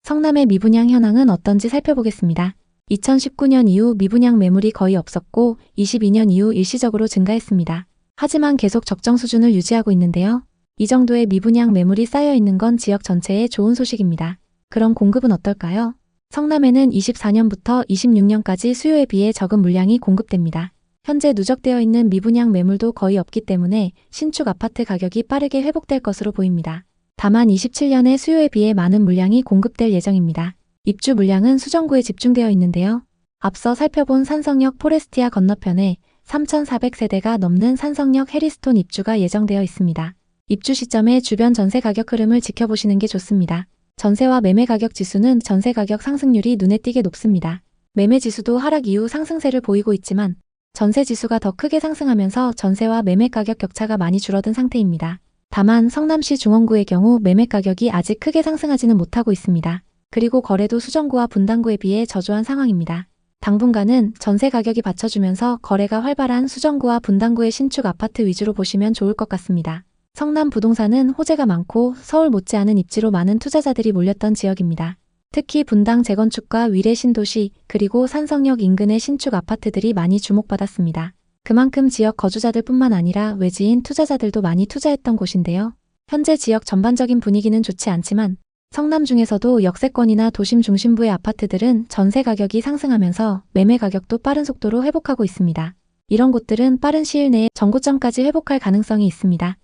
A: 성남의 미분양 현황은 어떤지 살펴보겠습니다. 2019년 이후 미분양 매물이 거의 없었고 22년 이후 일시적으로 증가했습니다. 하지만 계속 적정 수준을 유지하고 있는데요. 이 정도의 미분양 매물이 쌓여 있는 건 지역 전체에 좋은 소식입니다. 그럼 공급은 어떨까요? 성남에는 24년부터 26년까지 수요에 비해 적은 물량이 공급됩니다. 현재 누적되어 있는 미분양 매물도 거의 없기 때문에 신축 아파트 가격이 빠르게 회복될 것으로 보입니다. 다만 27년에 수요에 비해 많은 물량이 공급될 예정입니다. 입주 물량은 수정구에 집중되어 있는데요. 앞서 살펴본 산성역 포레스티아 건너편에 3,400세대가 넘는 산성역 해리스톤 입주가 예정되어 있습니다. 입주 시점에 주변 전세 가격 흐름을 지켜보시는 게 좋습니다. 전세와 매매 가격 지수는 전세 가격 상승률이 눈에 띄게 높습니다. 매매 지수도 하락 이후 상승세를 보이고 있지만 전세 지수가 더 크게 상승하면서 전세와 매매 가격 격차가 많이 줄어든 상태입니다. 다만 성남시 중원구의 경우 매매 가격이 아직 크게 상승하지는 못하고 있습니다. 그리고 거래도 수정구와 분당구에 비해 저조한 상황입니다. 당분간은 전세 가격이 받쳐주면서 거래가 활발한 수정구와 분당구의 신축 아파트 위주로 보시면 좋을 것 같습니다. 성남 부동산은 호재가 많고 서울 못지않은 입지로 많은 투자자들이 몰렸던 지역입니다. 특히 분당 재건축과 위례 신도시 그리고 산성역 인근의 신축 아파트들이 많이 주목받았습니다. 그만큼 지역 거주자들뿐만 아니라 외지인 투자자들도 많이 투자했던 곳인데요. 현재 지역 전반적인 분위기는 좋지 않지만 성남 중에서도 역세권이나 도심 중심부의 아파트들은 전세 가격이 상승하면서 매매 가격도 빠른 속도로 회복하고 있습니다. 이런 곳들은 빠른 시일 내에 정고점까지 회복할 가능성이 있습니다.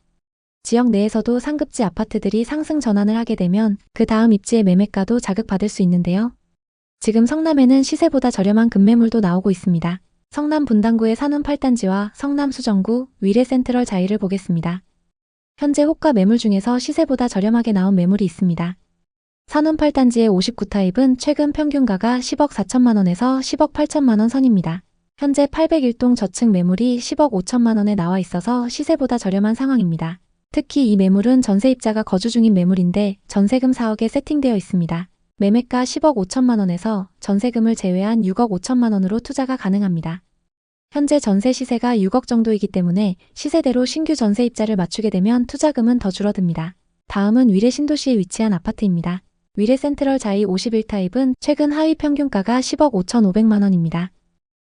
A: 지역 내에서도 상급지 아파트들이 상승 전환을 하게 되면 그 다음 입지의 매매가도 자극받을 수 있는데요. 지금 성남에는 시세보다 저렴한 급매물도 나오고 있습니다. 성남 분당구의 산원 8단지와 성남 수정구, 위례 센트럴 자이를 보겠습니다. 현재 호가 매물 중에서 시세보다 저렴하게 나온 매물이 있습니다. 산원 8단지의 59타입은 최근 평균가가 10억 4천만 원에서 10억 8천만 원 선입니다. 현재 801동 저층 매물이 10억 5천만 원에 나와 있어서 시세보다 저렴한 상황입니다. 특히 이 매물은 전세입자가 거주 중인 매물인데 전세금 4억에 세팅되어 있습니다. 매매가 10억 5천만 원에서 전세금을 제외한 6억 5천만 원으로 투자가 가능합니다. 현재 전세 시세가 6억 정도이기 때문에 시세대로 신규 전세입자를 맞추게 되면 투자금은 더 줄어듭니다. 다음은 위례 신도시에 위치한 아파트입니다. 위례 센트럴 자이 51타입은 최근 하위 평균가가 10억 5,500만 원입니다.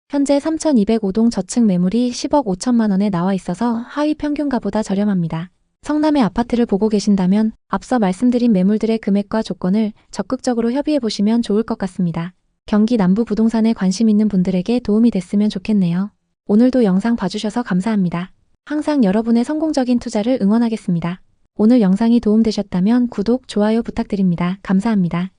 A: 현재 3,205동 저층 매물이 10억 5천만 원에 나와 있어서 하위 평균가보다 저렴합니다. 성남의 아파트를 보고 계신다면 앞서 말씀드린 매물들의 금액과 조건을 적극적으로 협의해 보시면 좋을 것 같습니다. 경기 남부 부동산에 관심 있는 분들에게 도움이 됐으면 좋겠네요. 오늘도 영상 봐주셔서 감사합니다. 항상 여러분의 성공적인 투자를 응원하겠습니다. 오늘 영상이 도움되셨다면 구독, 좋아요 부탁드립니다. 감사합니다.